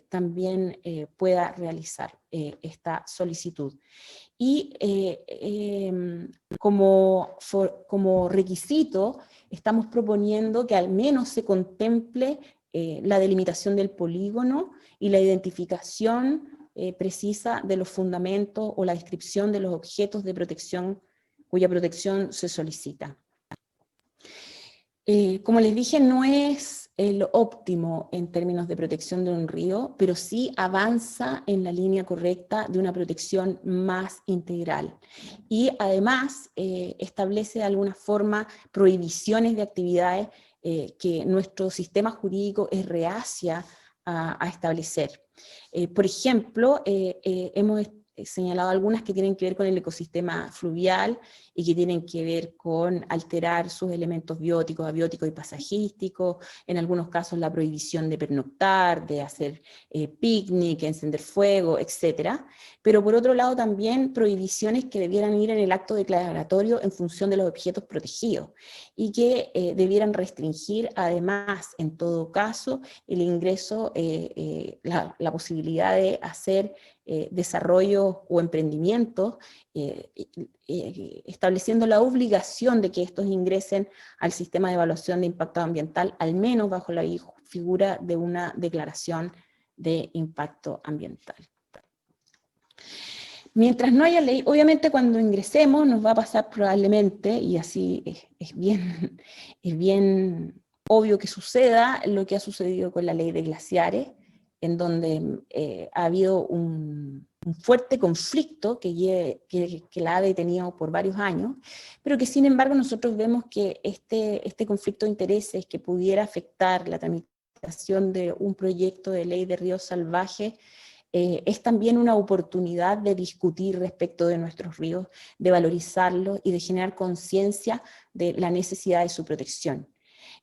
también pueda realizar esta solicitud. Y como requisito, estamos proponiendo que al menos se contemple la delimitación del polígono y la identificación precisa de los fundamentos o la descripción de los objetos de protección cuya protección se solicita. Como les dije, no es lo óptimo en términos de protección de un río, pero sí avanza en la línea correcta de una protección más integral. Y además establece de alguna forma prohibiciones de actividades que nuestro sistema jurídico es reacia a establecer. Por ejemplo, hemos señalado algunas que tienen que ver con el ecosistema fluvial y que tienen que ver con alterar sus elementos bióticos, abióticos y pasajísticos, en algunos casos la prohibición de pernoctar, de hacer picnic, encender fuego, etc. Pero por otro lado también prohibiciones que debieran ir en el acto declaratorio en función de los objetos protegidos, y que debieran restringir además, en todo caso, el ingreso, la posibilidad de hacer desarrollos o emprendimientos, estableciendo la obligación de que estos ingresen al sistema de evaluación de impacto ambiental, al menos bajo la figura de una declaración de impacto ambiental. Mientras no haya ley, obviamente cuando ingresemos nos va a pasar probablemente, y así es bien obvio que suceda, lo que ha sucedido con la ley de glaciares, en donde ha habido un fuerte conflicto que la ha detenido por varios años, pero que sin embargo nosotros vemos que este conflicto de intereses que pudiera afectar la tramitación de un proyecto de ley de ríos salvajes es también una oportunidad de discutir respecto de nuestros ríos, de valorizarlos y de generar conciencia de la necesidad de su protección.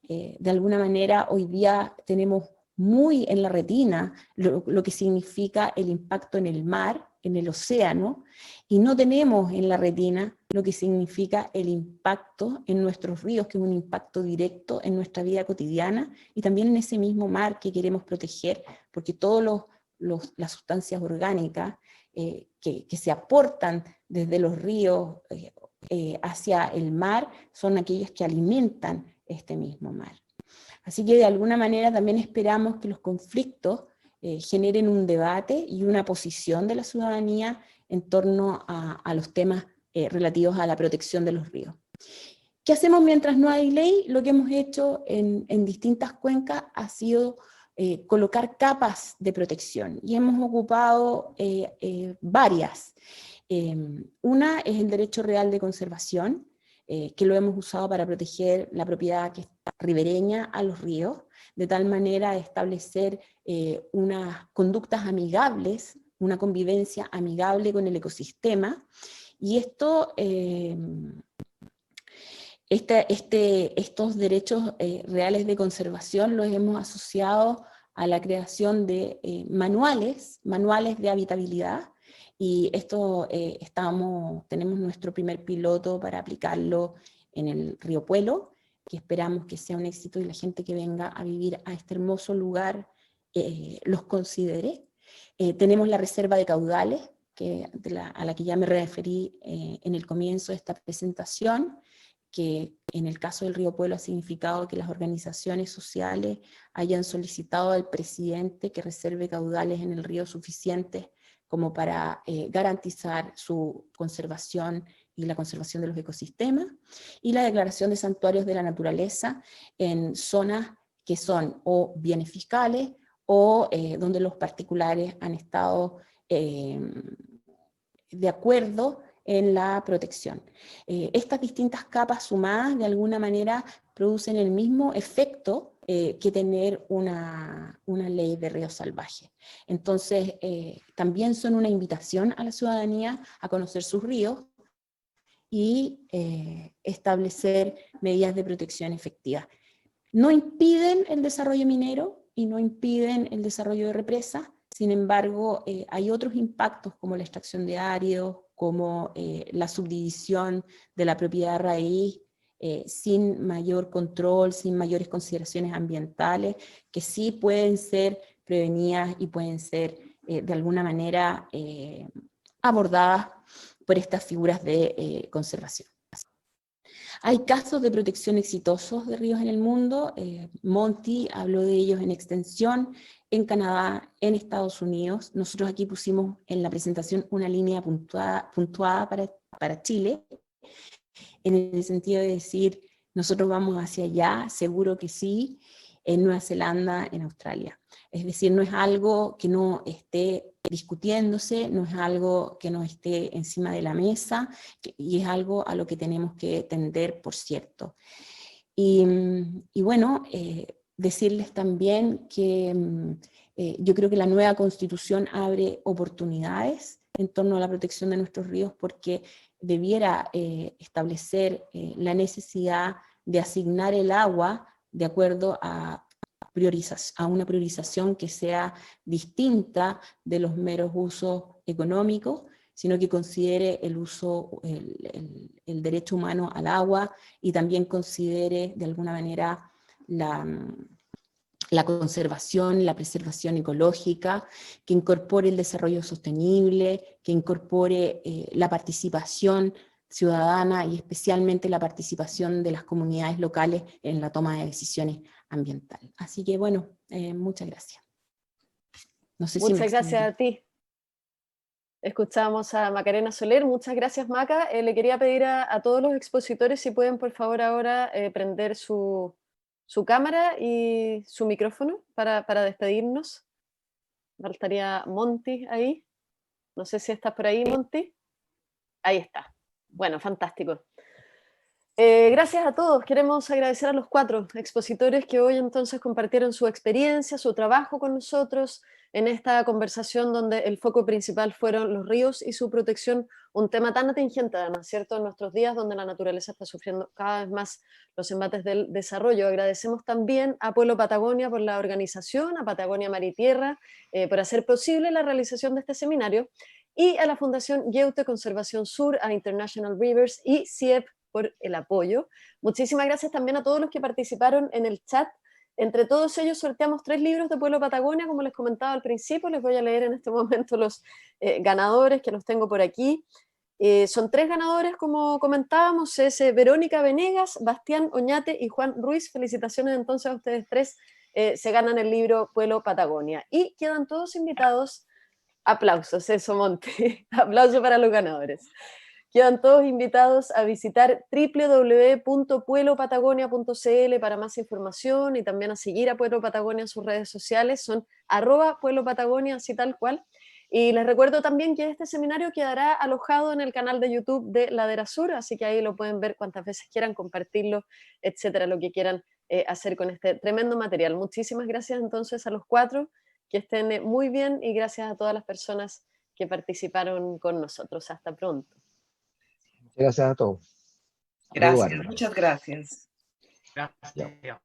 De alguna manera hoy día tenemos muy en la retina lo que significa el impacto en el mar, en el océano, y no tenemos en la retina lo que significa el impacto en nuestros ríos, que es un impacto directo en nuestra vida cotidiana, y también en ese mismo mar que queremos proteger, porque todas las sustancias orgánicas que se aportan desde los ríos hacia el mar son aquellas que alimentan este mismo mar. Así que de alguna manera también esperamos que los conflictos generen un debate y una posición de la ciudadanía en torno a los temas relativos a la protección de los ríos. ¿Qué hacemos mientras no hay ley? Lo que hemos hecho en distintas cuencas ha sido colocar capas de protección, y hemos ocupado varias. Una es el derecho real de conservación, que lo hemos usado para proteger la propiedad que está ribereña a los ríos, de tal manera de establecer unas conductas amigables, una convivencia amigable con el ecosistema, y esto, estos derechos reales de conservación los hemos asociado a la creación de manuales de habitabilidad, y esto tenemos nuestro primer piloto para aplicarlo en el río Puelo, que esperamos que sea un éxito y la gente que venga a vivir a este hermoso lugar los considere. Tenemos la reserva de caudales, a la que ya me referí en el comienzo de esta presentación, que en el caso del río Puelo ha significado que las organizaciones sociales hayan solicitado al presidente que reserve caudales en el río suficientes como para garantizar su conservación y la conservación de los ecosistemas, y la declaración de santuarios de la naturaleza en zonas que son o bienes fiscales o donde los particulares han estado de acuerdo en la protección. Estas distintas capas sumadas de alguna manera producen el mismo efecto que tener una ley de ríos salvajes. Entonces, también son una invitación a la ciudadanía a conocer sus ríos y establecer medidas de protección efectivas. No impiden el desarrollo minero y no impiden el desarrollo de represas. Sin embargo, hay otros impactos como la extracción de áridos, como la subdivisión de la propiedad raíz, sin mayor control, sin mayores consideraciones ambientales, que sí pueden ser prevenidas y pueden ser de alguna manera abordadas por estas figuras de conservación. Hay casos de protección exitosos de ríos en el mundo. Monty habló de ellos en extensión, en Canadá, en Estados Unidos. Nosotros aquí pusimos en la presentación una línea puntuada para Chile, en el sentido de decir, nosotros vamos hacia allá, seguro que sí, en Nueva Zelanda, en Australia. Es decir, no es algo que no esté discutiéndose, no es algo que no esté encima de la mesa, y es algo a lo que tenemos que tender, por cierto. Y bueno, decirles también que yo creo que la nueva Constitución abre oportunidades en torno a la protección de nuestros ríos, porque debiera establecer la necesidad de asignar el agua de acuerdo a una priorización que sea distinta de los meros usos económicos, sino que considere el uso, el derecho humano al agua, y también considere de alguna manera la conservación, la preservación ecológica, que incorpore el desarrollo sostenible, que incorpore la participación ciudadana y especialmente la participación de las comunidades locales en la toma de decisiones ambientales. Así que bueno, muchas gracias. No sé muchas gracias a ti. Escuchamos a Macarena Soler. Muchas gracias, Maca. Le quería pedir a todos los expositores si pueden por favor ahora prender su cámara y su micrófono para despedirnos. Faltaría Monty ahí. No sé si estás por ahí, Monty. Ahí está. Bueno, fantástico. Gracias a todos. Queremos agradecer a los 4 expositores que hoy entonces compartieron su experiencia, su trabajo con nosotros en esta conversación donde el foco principal fueron los ríos y su protección, un tema tan atingente además, ¿cierto? En nuestros días donde la naturaleza está sufriendo cada vez más los embates del desarrollo. Agradecemos también a Pueblo Patagonia por la organización, a Patagonia Mar y Tierra por hacer posible la realización de este seminario y a la Fundación Gyeute Conservación Sur, a International Rivers y CIEP por el apoyo. Muchísimas gracias también a todos los que participaron en el chat. Entre todos ellos sorteamos 3 libros de Pueblo Patagonia, como les comentaba al principio. Les voy a leer en este momento los ganadores, que los tengo por aquí. Son 3 ganadores, como comentábamos, es Verónica Venegas, Bastián Oñate y Juan Ruiz. Felicitaciones entonces a ustedes 3, se ganan el libro Pueblo Patagonia. Y quedan todos invitados, aplausos, eso Monte, aplauso para los ganadores. Quedan todos invitados a visitar www.pueblopatagonia.cl para más información y también a seguir a Pueblo Patagonia en sus redes sociales, son @pueblopatagonia, así tal cual. Y les recuerdo también que este seminario quedará alojado en el canal de YouTube de Ladera Sur, así que ahí lo pueden ver cuantas veces quieran, compartirlo, etcétera, lo que quieran hacer con este tremendo material. Muchísimas gracias entonces a los 4, que estén muy bien y gracias a todas las personas que participaron con nosotros. Hasta pronto. Gracias a todos. Gracias, muchas gracias. Gracias.